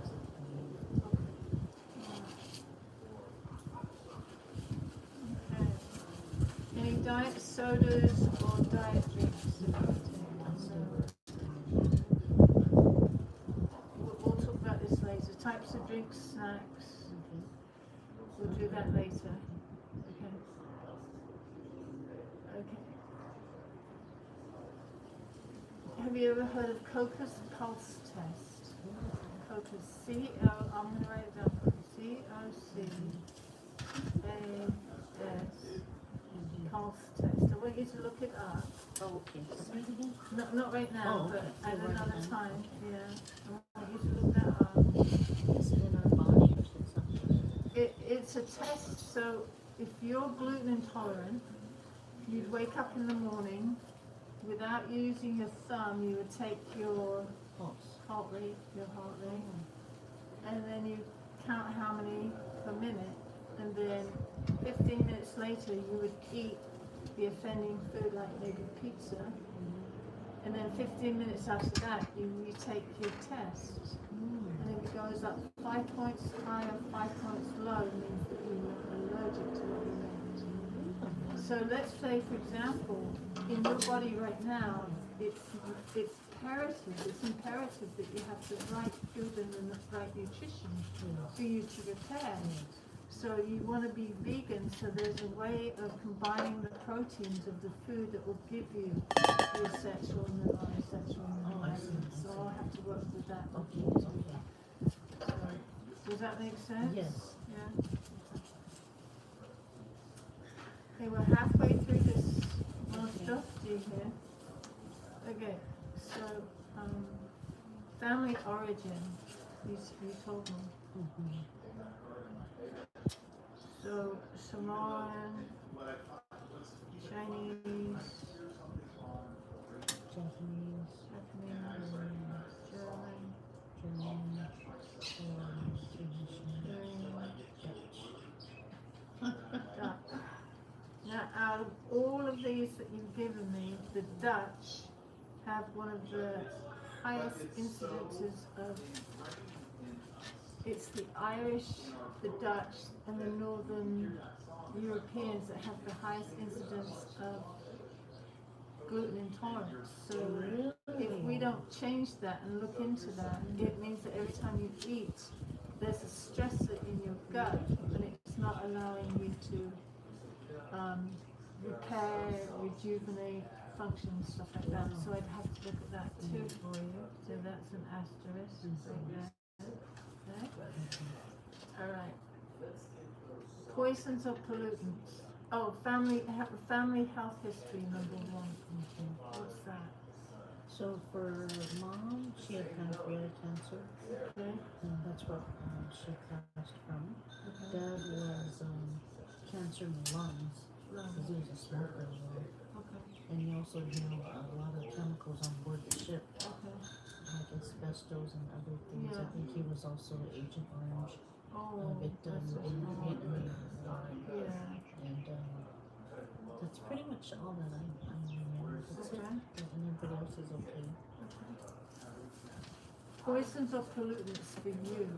Any diet sodas or diet drinks? We'll talk about this later. Types of drinks, snacks. We'll do that later. Okay. Have you ever heard of Coca's pulse test? Coca's C-O, I'm going to write it down for you. C-O-C-A-S. Pulse test. I want you to look it up. Oh, okay. Say it again? Not right now, but at another time. Okay. Yeah. I want you to look that up. Is it in our body or is it something? It's a test, so if you're gluten intolerant, you'd wake up in the morning, without using your thumb, you would take your heart rate, and then you count how many per minute, and then 15 minutes later you would eat the offending food, like maybe pizza, and then 15 minutes after that you take your test, and if it goes up 5 points high or 5 points low, means that you're allergic to what you ate. So let's say, for example, in your body right now, it's imperative that you have the right food and the right nutrition for you to repair. So you want to be vegan, so there's a way of combining the proteins of the food that will give you the essential and the non-essential nutrients. So I'll have to work with that. So, does that make sense? Yes. Yeah. Okay, we're halfway through this monstrosity here. Okay, so family origin, you told me. So Samoan, Chinese, Japanese, German, Dutch. Now, out of all of these that you've given me, the Dutch have one of the highest incidences of, it's the Irish, the Dutch, and the Northern Europeans that have the highest incidence of gluten intolerance. So if we don't change that and look into that, it means that every time you eat, there's a stressor in your gut, and it's not allowing you to repair, rejuvenate, function, stuff like that. So I'd have to look at that too for you. So that's an asterisk right there. Okay. All right. Poisons or pollutants? Oh, family health history number 1. What's that? So for mom, she had pancreatic cancer. Okay. And that's what she passed from. Dad was cancer in the lungs because he was a smoker as well. Okay. And he also had a lot of chemicals on board the ship, Okay. like asbestos and other things. Yeah. I think he was also Agent Orange Oh, victim that's a in the shame. Vietnam War. Yeah. And that's pretty much all that I remember. That's it. Okay. And everybody else is okay. Poisons or pollutants for you?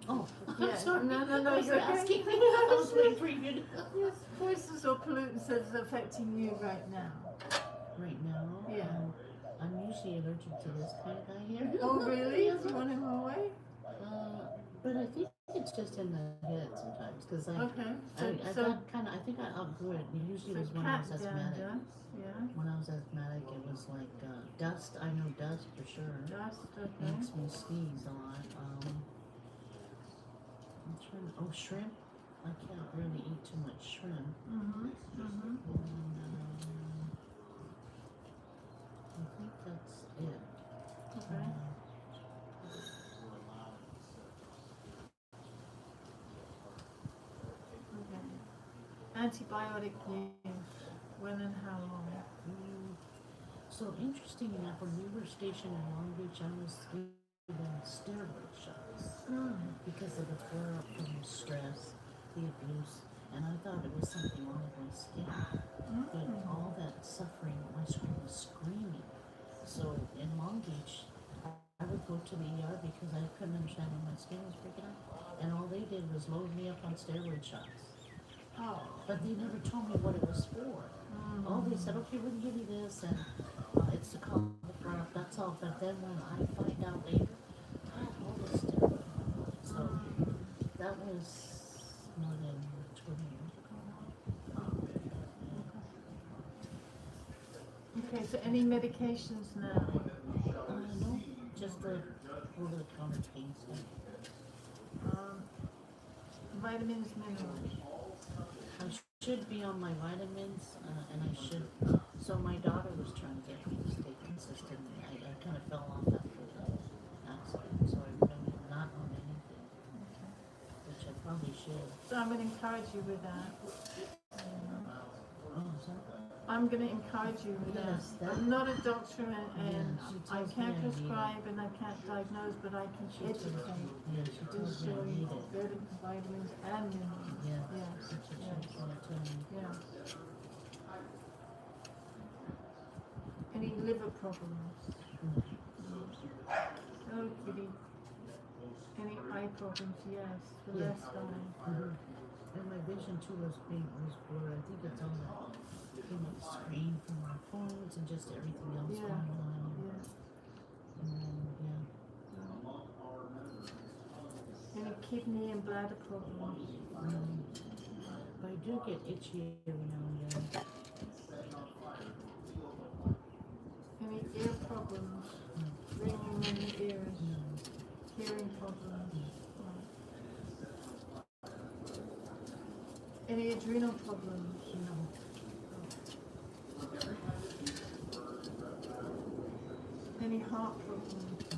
Oh, Yeah, I'm sorry. no, You're it's okay. asking me. I was waiting for you to. Yes, poisons or pollutants that's affecting you right now. Right now, Yeah. I'm usually allergic to this kind of guy here. Oh, really? Do you want him away? But I think it's just in the head sometimes because Okay. I got kind of, I think I outgrew it. It usually was when I was asthmatic. Yeah. When I was asthmatic, it was like dust. I know dust for sure. Dust. Okay. Makes me sneeze a lot. I'm trying to, shrimp. I can't really eat too much shrimp. Mhm. And, Mhm. I think that's it. Okay. Okay. Antibiotic use. When and how long? So interesting enough, when we were stationed in Long Beach, I was given steroid shots because of the flare up from the stress, the abuse, and I thought it was something wrong with my skin. But all that suffering, my skin was screaming. So in Long Beach, I would go to the ER because I couldn't understand when my skin was breaking out, and all they did was load me up on steroid shots. Oh. But they never told me what it was for. All they said, okay, we're gonna give you this, and it's to calm the flare up, that's all. But then when I find out later, I have all this steroid. So that was more than 20 years ago. Okay. So any medications now? No, just the over-the-counter pain stuff. Vitamins, minerals. I should be on my vitamins, and I should. So my daughter was trying to get me to stay consistent. I kind of fell off after the accident, so I'm really not on anything, which I probably should. So I'm going to encourage you with that. Oh, sorry. I'm going to encourage you with Yes, that. that- I'm not a doctor and she I tells me can't I need prescribe and I can't diagnose, but I can educate. Yeah, she To tells me show I you need it. vitamins and minerals. Yes, Yes, that's what yes. she's gonna tell me. Yes. Any liver problems? Oh, kitty. Any eye problems? Yes. The Yes. left eye. And my vision too was blurred. I think it's all that too much screen from our phones and just everything else Yeah. going on. Yeah. And then, Any kidney and bladder problems? but I do get itchy every now and then. Any ear problems? Ringing in the ears? Hearing problems? Any adrenal problems? Any heart problems?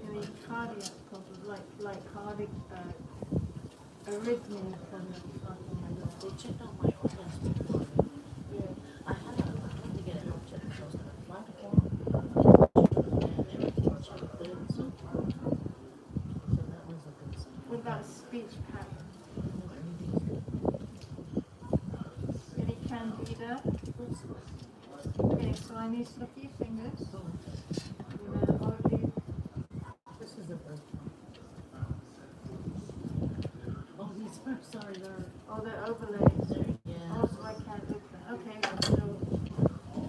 Any cardiac problems, like cardiac arrhythmia problems? They checked out my organs before. Yeah. I had to get a health check because I was going to fly to Guam. And everything checked good so far. So that was a good sign. What about speech pattern? Everything's good. Any candida? Okay, so I need to look at your fingers. This is the first one. Oh, these are, sorry, they're, Oh, they're overlays. yeah. Oh, so I can't look at them. Okay, so,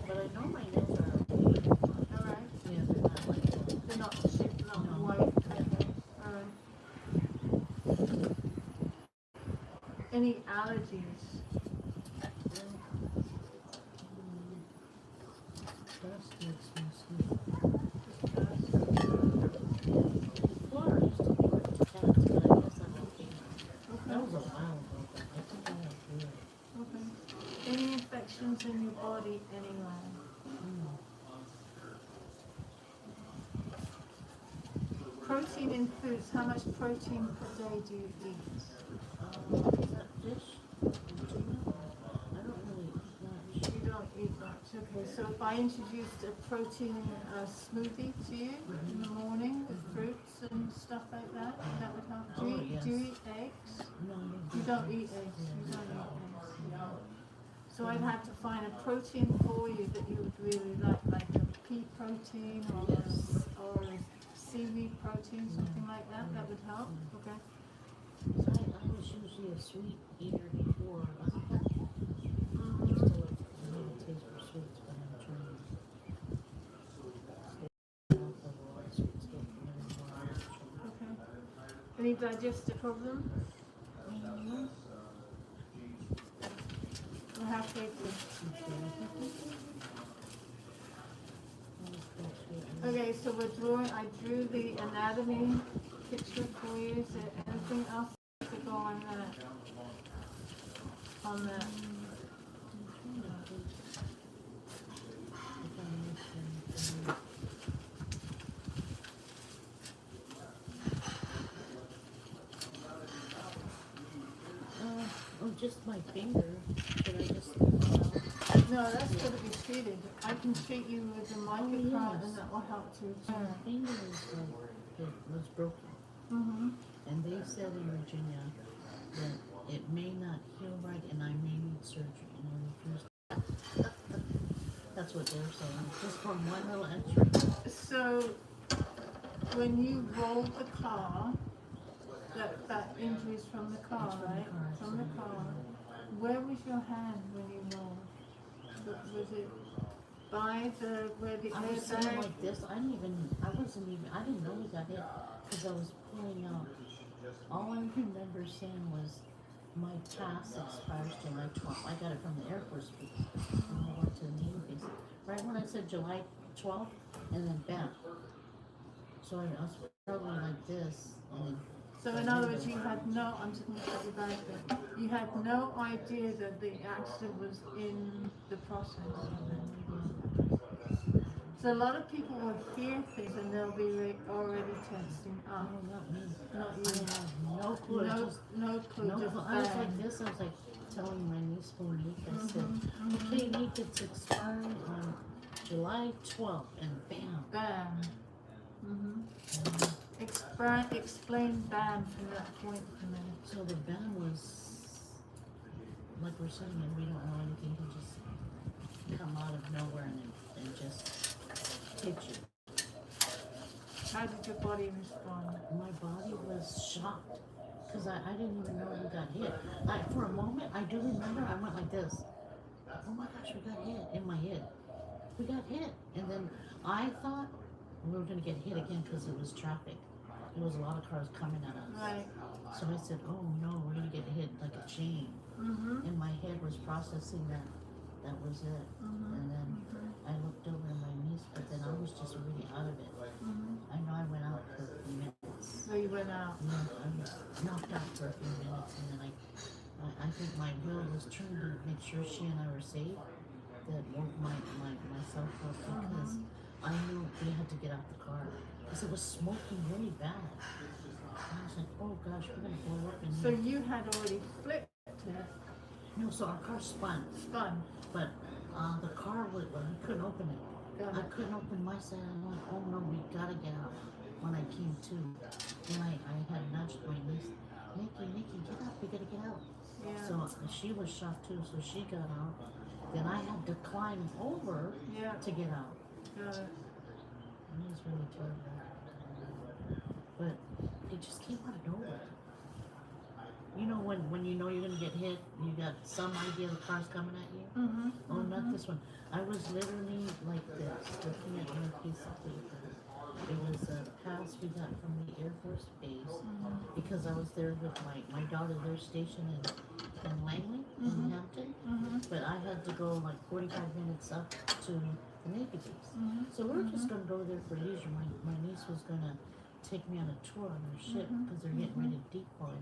But I know my nails are okay. alright. Yeah, they're not. any allergies? Dust makes me sneeze. That was a while ago, but I think I have flu. Okay. Any infections in your body anywhere? Protein in foods. How much protein per day do you eat? Is that fish? Tuna? I don't really eat much. You don't eat much. Okay, so if I introduced a protein smoothie to you in the morning with fruits and stuff like that, that would help. Do you, yes. do you eat eggs? No, You don't eat eggs. You don't eat eggs. So I'd have to find a protein for you that you would really like a pea protein or a seaweed protein, something like that. That would help. Okay. I was usually a sweet eater before. I used to like, I have a taste for sweets, but I'm trying to stay off of all the sweet stuff. Okay. Any digestive problem? We're halfway through. Okay, so we're drawing. I drew the anatomy picture for you. Is there anything else to go on that? On that. Oh, just my finger. Did I just? No, that's going to be treated. I can treat you with the microcurrent, and that will help too. My finger is it was broken, and they said in Virginia that it may not heal right, and I may need surgery. And I refused. That's what they're saying. Just from one little X-ray. So, when you rolled the car, that injury's from the car, It's from the right? car, From the car. Where was your hand when you rolled? Was it by where the I was sitting airbag? like this. I didn't know we got hit because I was pulling out. All I remember saying was, my pass expires July 12th. I got it from the Air Force base. And I went to the Navy base. Right when I said July 12th, and then bam. So I was probably like this, and then. So in other words, you had no, I'm just going to put you back there. You had no idea that the accident was in the process. So a lot of people will hear things and they'll be already testing up. No, not me. Not I you. have no clue. No clue. No Just clue. I was bang. like this. I was like telling my niece Monique. I said, "Okay, Nick, it's expiring on July 12th," and bam. Bam. Explain bam from that point for a minute. So the bam was like we're sitting and we don't know anything. He just come out of nowhere and just hit you. How did your body respond? My body was shocked because I didn't even know we got hit. For a moment, I do remember I went like this. Oh my gosh, we got hit in my head. We got hit. And then I thought we were going to get hit again because it was traffic. There was a lot of cars coming at us. Right. So I said, oh no, we're going to get hit like a chain. And my head was processing that. That was it. And then I looked over at my niece, but then I was just really out of it. I know I went out for a few minutes. So you went out. Yeah, I was knocked out for a few minutes, and then I think my will was trying to make sure she and I were safe. That woke myself up because I knew we had to get out the car because it was smoking really bad. I was like, oh gosh, we're gonna blow up in So here. you had already flipped it. No, so our car spun, but the car was, well, we couldn't open it. Got I it. couldn't open my side. I'm like, oh no, we gotta get out. When I came to, and I had nudged my niece, Nikki, get up, we gotta get out. Yeah. So she was shocked too, so she got out. Then I had to climb over Yeah. to get out. Got it. It was really terrible. But it just came out of nowhere. You know when you know you're gonna get hit, you got some idea the car's coming at you? Oh, not this one. I was literally like this, looking at my piece of paper. It was a pass we got from the Air Force Base because I was there with my daughter. They're stationed in Langley, in Hampton. But I had to go like 45 minutes up to the Navy base. So we were just going to go there for leisure. My niece was going to take me on a tour on their ship because they're getting ready to deploy.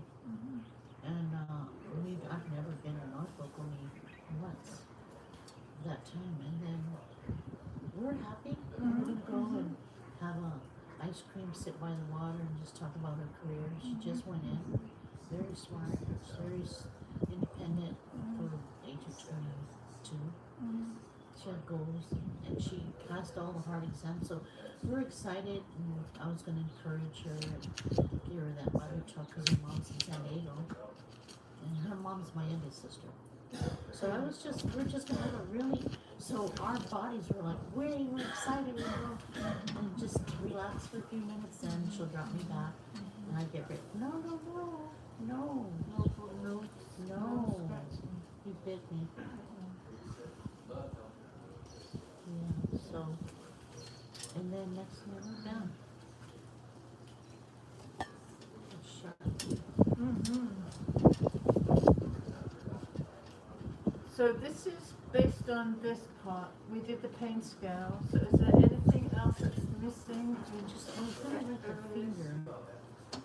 And I've never been in Norfolk, only once that time. And then we're happy. We're going to go and have a ice cream, sit by the water, and just talk about her career. She just went in. Very smart, very independent for age of 22. She had goals and she passed all the hard exams. So we're excited. And I was going to encourage her and give her that mother truck because her mom's in San Diego. And her mom's my youngest sister. So we're just going to have a really, so our bodies were like, we're excited. And just relax for a few minutes and she'll drop me back. And I get ready. No. He bit me. Yeah, so, and then next thing we're down. So this is based on this part. We did the pain scale. So is there anything else that's missing? We just open with the finger.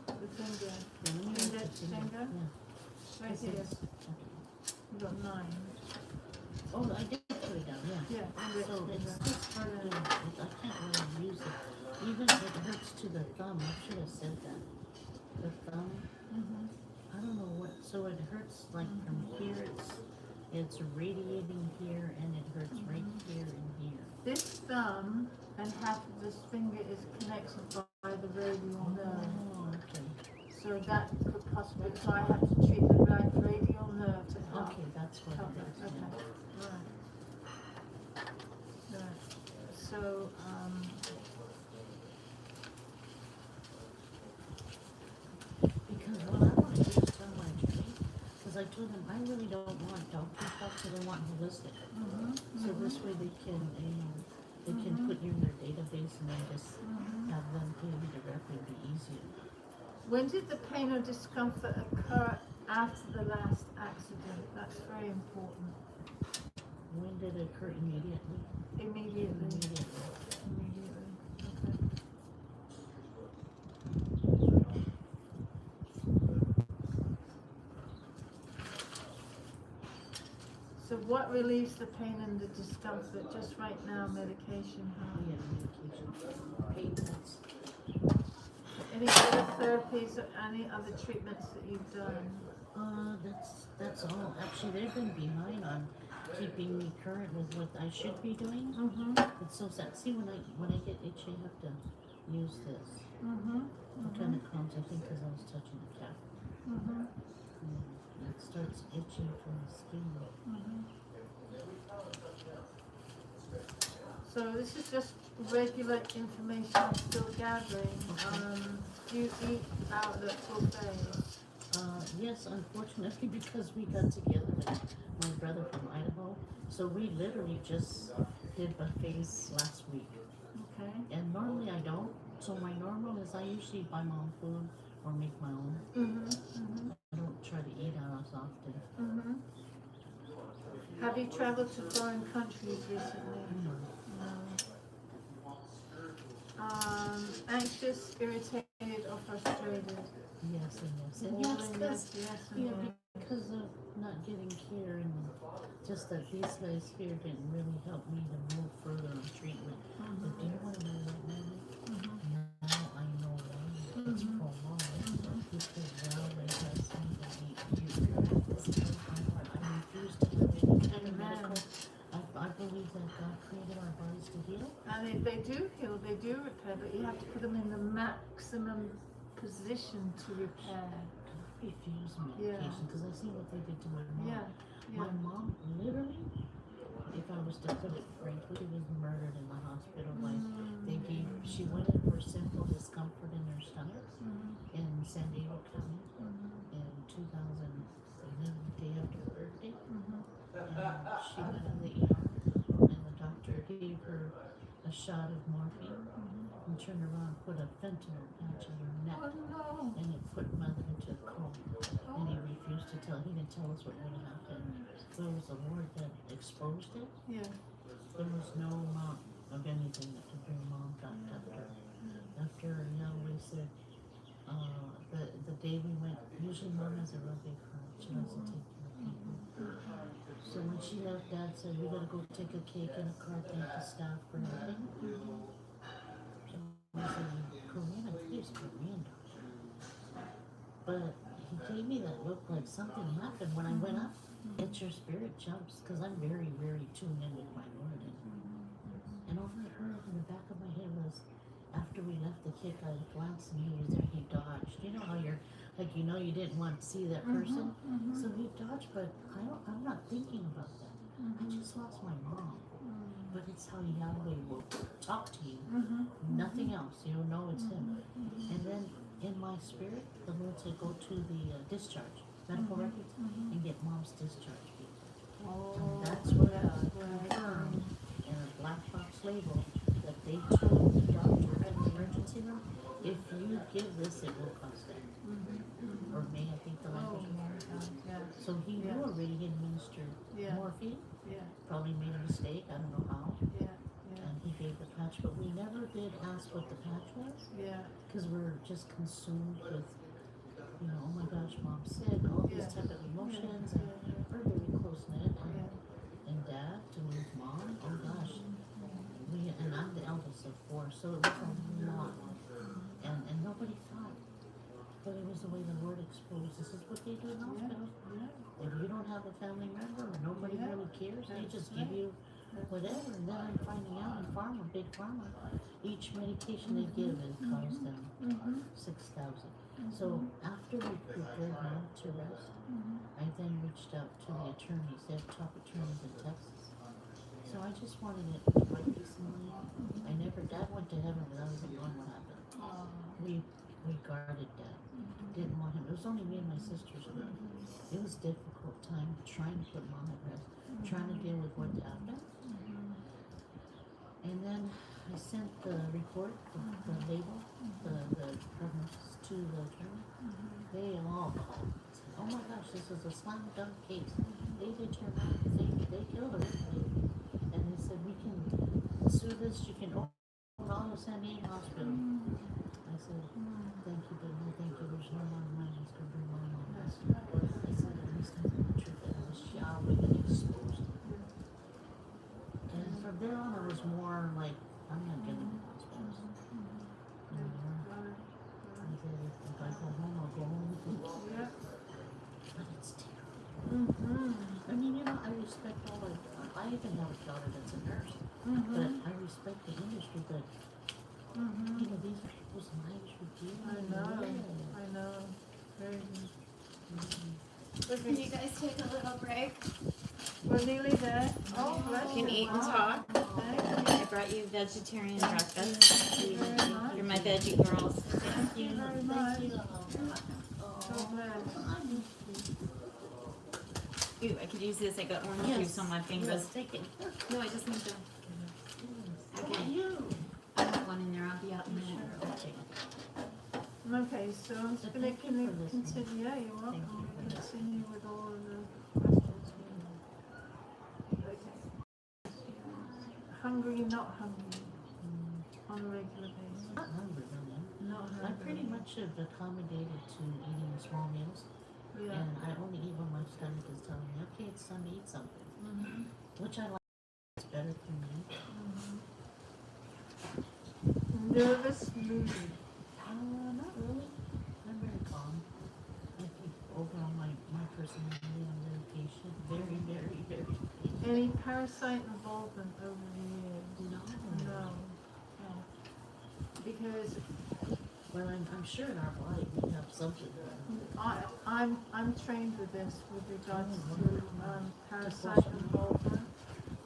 The finger. Yeah, let me look at the Index finger. finger? Yeah. Right here. You got 9. Oh, I did put it down, yeah. Yeah, index So finger. it's just hard to, I can't really use it. Even if it hurts to the thumb, I should have said that. The thumb, I don't know what, so it hurts like from here, it's radiating here, and it hurts right here and here. This thumb and half of this finger is connected by the radial nerve. Oh, okay. So that could possibly, so I have to treat the right radial nerve to help. Okay, that's what help it it. is. Okay, Yeah. right. So, Because what I want to do is tell my attorney, because I told him I really don't want doctor stuff, because I want holistic. So this way they can, they can put you in their database and then just have them pay you directly, it'd be easier. when did the pain or discomfort occur after the last accident? That's very important. When did it occur? Immediately? Immediately. Immediately. Immediately. Okay. So what relieves the pain and the discomfort? Just right now, medication, huh? Yeah, medication. Pain meds. Any other therapies or any other treatments that you've done? That's all. Actually, they've been behind on keeping me current with what I should be doing. It's so sad. See, when I get itchy, I have to use this. It kind of calms, I think, because I was touching the cat. It starts itching from the skin. So this is just regular information I'm still gathering. Do you eat out at buffet? Yes, unfortunately, because we got together with my brother from Idaho, so we literally just did buffets last week. Okay. And normally I don't. So my normal is I usually buy my own food or make my own. I don't try to eat out as often. Have you traveled to foreign countries recently? No. Anxious, irritated, or frustrated? Yes and yes. And More yes, than because, yes and no. because of not getting care and just that these guys here didn't really help me to move further on treatment. But do you want to know what, Manny? Now I know why it's prolonged. Because Yahweh has me to be here. I refuse to have any kind of medical. I believe that God created our bodies to heal. And if they do heal, they do repair, but you have to put them in the maximum position to repair. I refuse medication because I see what they did to my mom. My mom, literally, if I was to put it frankly, was murdered in the hospital. Like she went in for simple discomfort in her stomach in San Diego County in 2011, the day after her birthday. And she went in the ER, and the doctor gave her a shot of morphine and turned around and put a fentanyl patch on her neck. Oh no. And it put mother into a coma. And he refused to didn't tell us what would happen. But it was the Lord that exposed it. Yeah. There was no amount of anything that could bring mom back after Yahweh said, the day we went, usually mom has a real big heart. She likes to take care of people. So when she left, Dad said, we gotta go take a cake and a card, thank the staff for everything. So I said, Korean, I think it's Korean. But he gave me that look like something happened when I went up. It's your spirit jumps, because I'm very, very tuned in with my Lord. And all I heard in the back of my head was, after we left the kick, I glanced and he was there, he dodged. You know how you're, like, you know you didn't want to see that person? So he dodged, but I'm not thinking about that. I just lost my mom. But it's how Yahweh will talk to you. Nothing else. You'll know it's him. And then in my spirit, the Lord said, go to the discharge, medical records, and get mom's discharge paper. And that's what I confirmed in a black box label that they told the doctor in the emergency room, if you give this, it will cost that. Or may, I think the language was. So he knew already he administered morphine. Probably made a mistake, I don't know how. And he gave the patch, but we never did ask what the patch was. Because we're just consumed with, you know, oh my gosh, mom's sick, all these type of emotions, and we're very close knit. And Dad to lose mom, oh gosh. And I'm the eldest of 4, so it was a lot. And nobody thought. But it was the way the Lord exposed. This is what they do in hospitals. If you don't have a family member or nobody really cares, they just give you whatever. And then I'm finding out in pharma, big pharma, each medication they give it costs them $6,000. So after we put mom to rest, I then reached out to the attorneys. They have top attorneys in Texas. So I just wanted it my peace of mind. Dad went to heaven, but I wasn't knowing what happened. We guarded Dad. Didn't want him. It was only me and my sisters. It was a difficult time trying to put mom at rest, trying to deal with what happened. And then I sent the report, the label, the prognosis to the attorney. They all called. Oh my gosh, this is a slam dunk case. They determined they killed her. And they said, we can sue this, you can open all of San Diego Hospital. I said, thank you, but no thank you. There's no more money. It's going to bring my mom back. I said, at least I know the truth that it was Yahweh that exposed. And from there on, I was more like, I'm not getting the hospitals. I said, if I go home, I'll go home with you. But it's terrible. I mean, you know, I respect all of I even have a daughter that's a nurse. But I respect the industry, but you know, these are people's lives with you. I know. Very good. Can you guys take a little break? We're nearly there. Oh, bless You can eat and talk. I brought you vegetarian breakfast. You're my veggie girls. Thank you very much. God bless. Ooh, I could use this. I got orange juice on my fingers. Yes, take it. No, I just need to. Okay. I have one in there. I'll be out in a minute. Okay, so I'm just going to continue. Yeah, you're welcome. Thank you. Continue with all of the questions. Okay. Hungry, not hungry on a regular basis. Not hungry, really. Not I hungry. pretty much have accommodated to eating small meals. Yeah. And I only eat when my stomach is telling me, okay, it's time to eat something. Which I like. It's better for me. Nervous mood. Not really. I'm very calm. I think overall my personality, I'm very patient. Very, very, very patient. Any parasite involvement over the years? No. Because Well, I'm sure in our body we have something. I'm trained with this with regards to parasite involvement.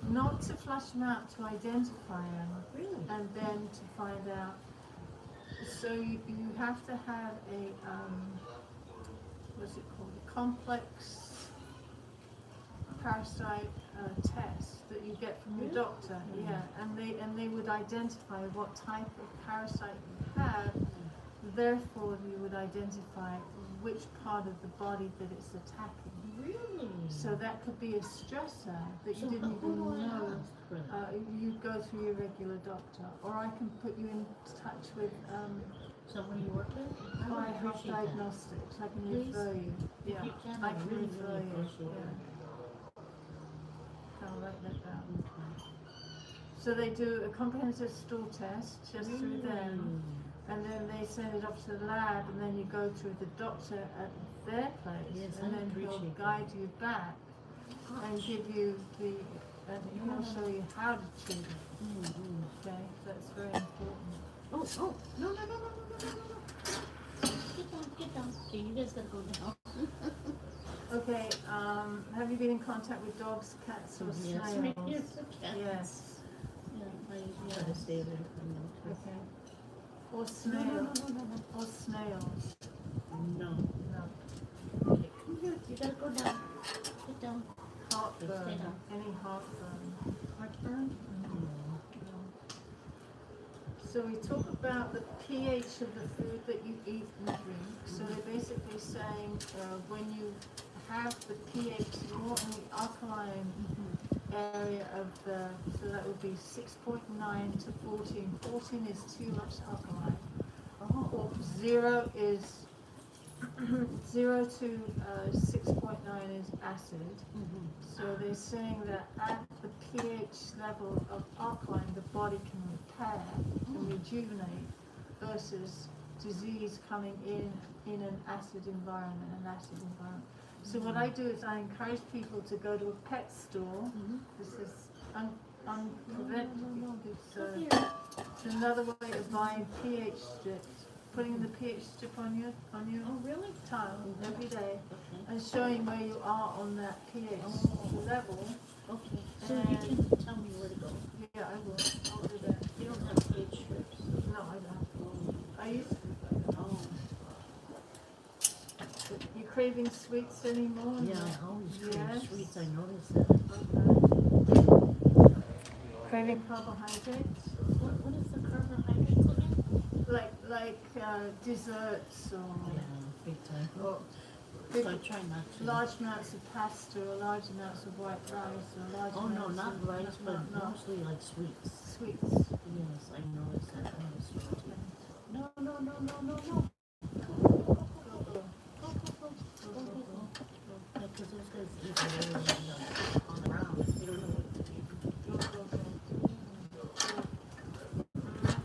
Not to flush them out, to identify them, Really? and then to find out. So you have to have a what's it called? A complex parasite test that you get from your doctor. Yeah, and they would identify what type of parasite you have. therefore you would identify which part of the body that it's attacking. Really? So that could be a stressor that you So didn't who even do I know. ask for that? You'd go through your regular doctor, or I can put you in touch with Someone you work with? I would Health appreciate that. Diagnostics. I can Please? refer you. If Yeah, you can, I I can really, refer really you. appreciate Yeah. that. I'll write that down. Okay. So they do a comprehensive stool test just through them, Mm. and then they send it off to the lab, and then you go through the doctor at their place, Yes, and I then he'll appreciate that. guide you back and Gosh. give you the, and he'll show you how to treat it. Mm-hmm. Okay, that's very important. Oh, oh, no, no, no, no, no, no, no, no. Get down. Okay, you guys gotta go down. Okay, have you been in contact with dogs, cats, or Yes, snails? right here, the cats. Yes. Yeah, I try to stay away from them. Okay. Or No, snails. no, no, no, Or snails. no. No. Okay, come here. You gotta go down. Get down. Heartburn. Stay down. Any heartburn. Heartburn? So we talk about the pH of the food that you eat and drink. So they're basically saying when you have the pH more in the alkaline area of the, so that would be 6.9 to 14. 14 is too much alkaline. Oh. 0 is 0 to 6.9 is acid. Mm-hmm. So they're saying that at the pH level of alkaline, the body can repair and rejuvenate versus disease coming in an acid environment, So what I do is I encourage people to go to a pet store. This is unpreventable. It's another way of buying pH strips, putting the pH strip on your Oh, really? tile every day Okay. and showing where you are on that pH level. Okay. So you can tell me where to go. Yeah, I will. I'll do that. You don't have page strips. No, I don't. I used to. Oh. You craving sweets anymore? Yeah, I always crave Yes. sweets. I noticed that. Okay. Craving carbohydrates? What is the carbohydrates again? Like desserts or Big time. big, So I try not to. large amounts of pasta or large amounts of white rice or large Oh no, amounts not of rice, but no, mostly like sweets. sweets. Yes, I noticed that. I was sweet. No, no, no, no, no, no. Yeah, because those guys eat it on the ground. You don't know what to eat.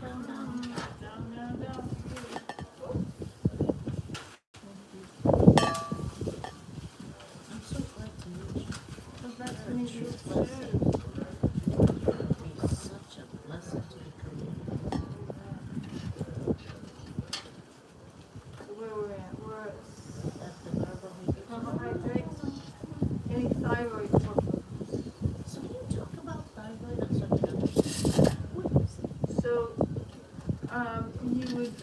Down, down. I'm so glad to meet you. So that's You're a when true you blessing. It's such a blessing to be created. where we're at. We're at That's the carbohydrates. carbohydrates. Any thyroid problems? So you talk about thyroid on such an understanding. What is it? So you would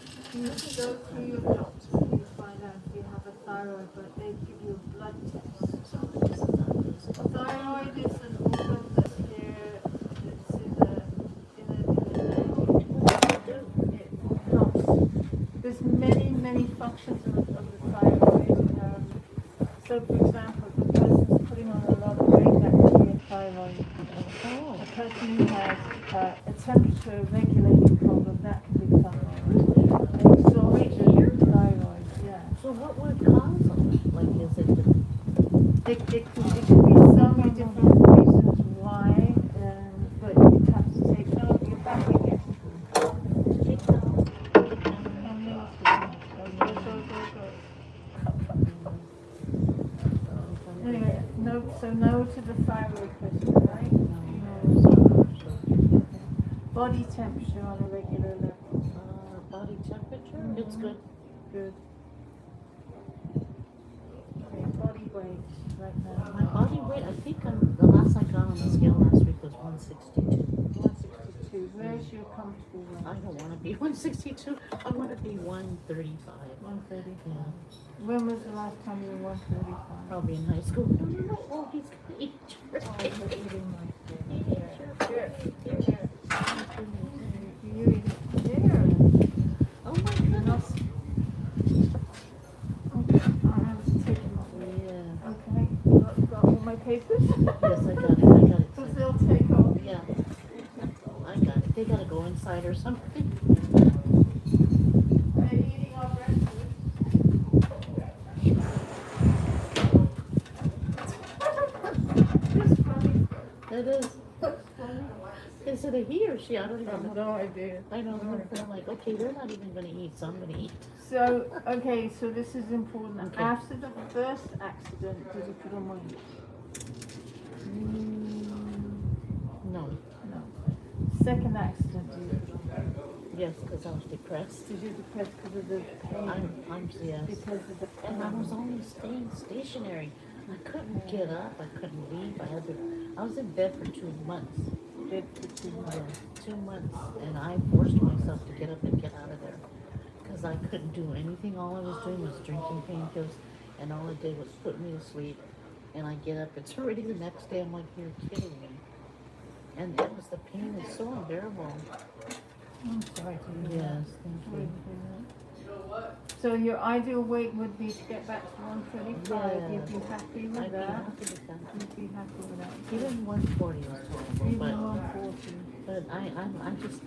go through your doctor and you find out if you have a thyroid, but they give you a blood test. So what is the thyroid? Thyroid is an organ that's here, it's in the neck. It helps. There's many functions of the thyroid. So for example, if a person's putting on a lot of weight, that could be a thyroid problem. Oh. A person who has a temperature regulating problem, that could be thyroid. Exhaustion, thyroid, yeah. So what would cause them? Like, is it the It could be so many different reasons why, but you'd have to take note of your back again. take down? Anyway, no to the thyroid question, right? Body temperature on a regular level. Body temperature? It's good. Good. Okay, body weight right My now. body weight, I think the last I got on the scale last week was 162. 162. Where's your comfortable weight? I don't want to be 162. I want to be 135. 135. Yeah, When was the last time you were 135? probably in high school. No, no, no. Oh, he's gonna eat your Oh, you're eating my food. He ate your Here, food. here. You eat here. Oh my goodness. papers? Yes, I got it. Because they'll take off. Yeah, I got it. They gotta go inside or something. They're eating our breakfast. It's funny. It is. It's funny. Is it a he or she? I don't I even have know. no idea. I don't know. I'm like, okay, they're not even gonna eat. Somebody eat. So, okay, so this is important. Okay. After the first accident, did you put on weight? No. No. Second accident, did you put on weight? Yes, because I was depressed. Did you depress because of the pain? I'm yes. Because of the pain. And I was only staying stationary. I couldn't get up. I couldn't leave. I was in bed for 2 months. Bed for 2 months. Yeah, 2 months. And I forced myself to get up and get out of there. Because I couldn't do anything. All I was doing was drinking painkillers. And all it did was put me to sleep. And I get up. It's already the next day. I'm like, you're kidding me. And it was the pain is so unbearable. I'm sorry to hear that. Yes, thank you. So your ideal weight would be to get back to 135. Yeah. You'd be happy with I'd be that. happy with that. You'd be happy with that. Even 140 was horrible, Even but 140. I just,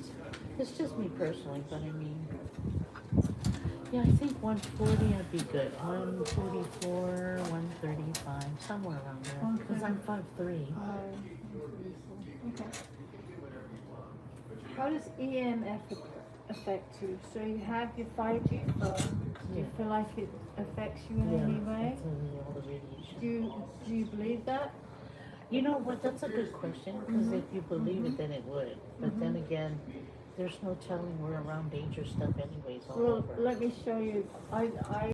it's just me personally, but I mean, yeah, I think 140 I'd be good. 144, 135, somewhere around there. Because I'm 5'3". Okay. How does EMF affect you? So you have your 5G phone. Do you feel like it affects you in any way? All the radiation. Do you believe that? You know what? That's a good question. Because if you believe it, then it would. But then again, there's no telling we're around dangerous stuff anyways all Well, over. let me show you. I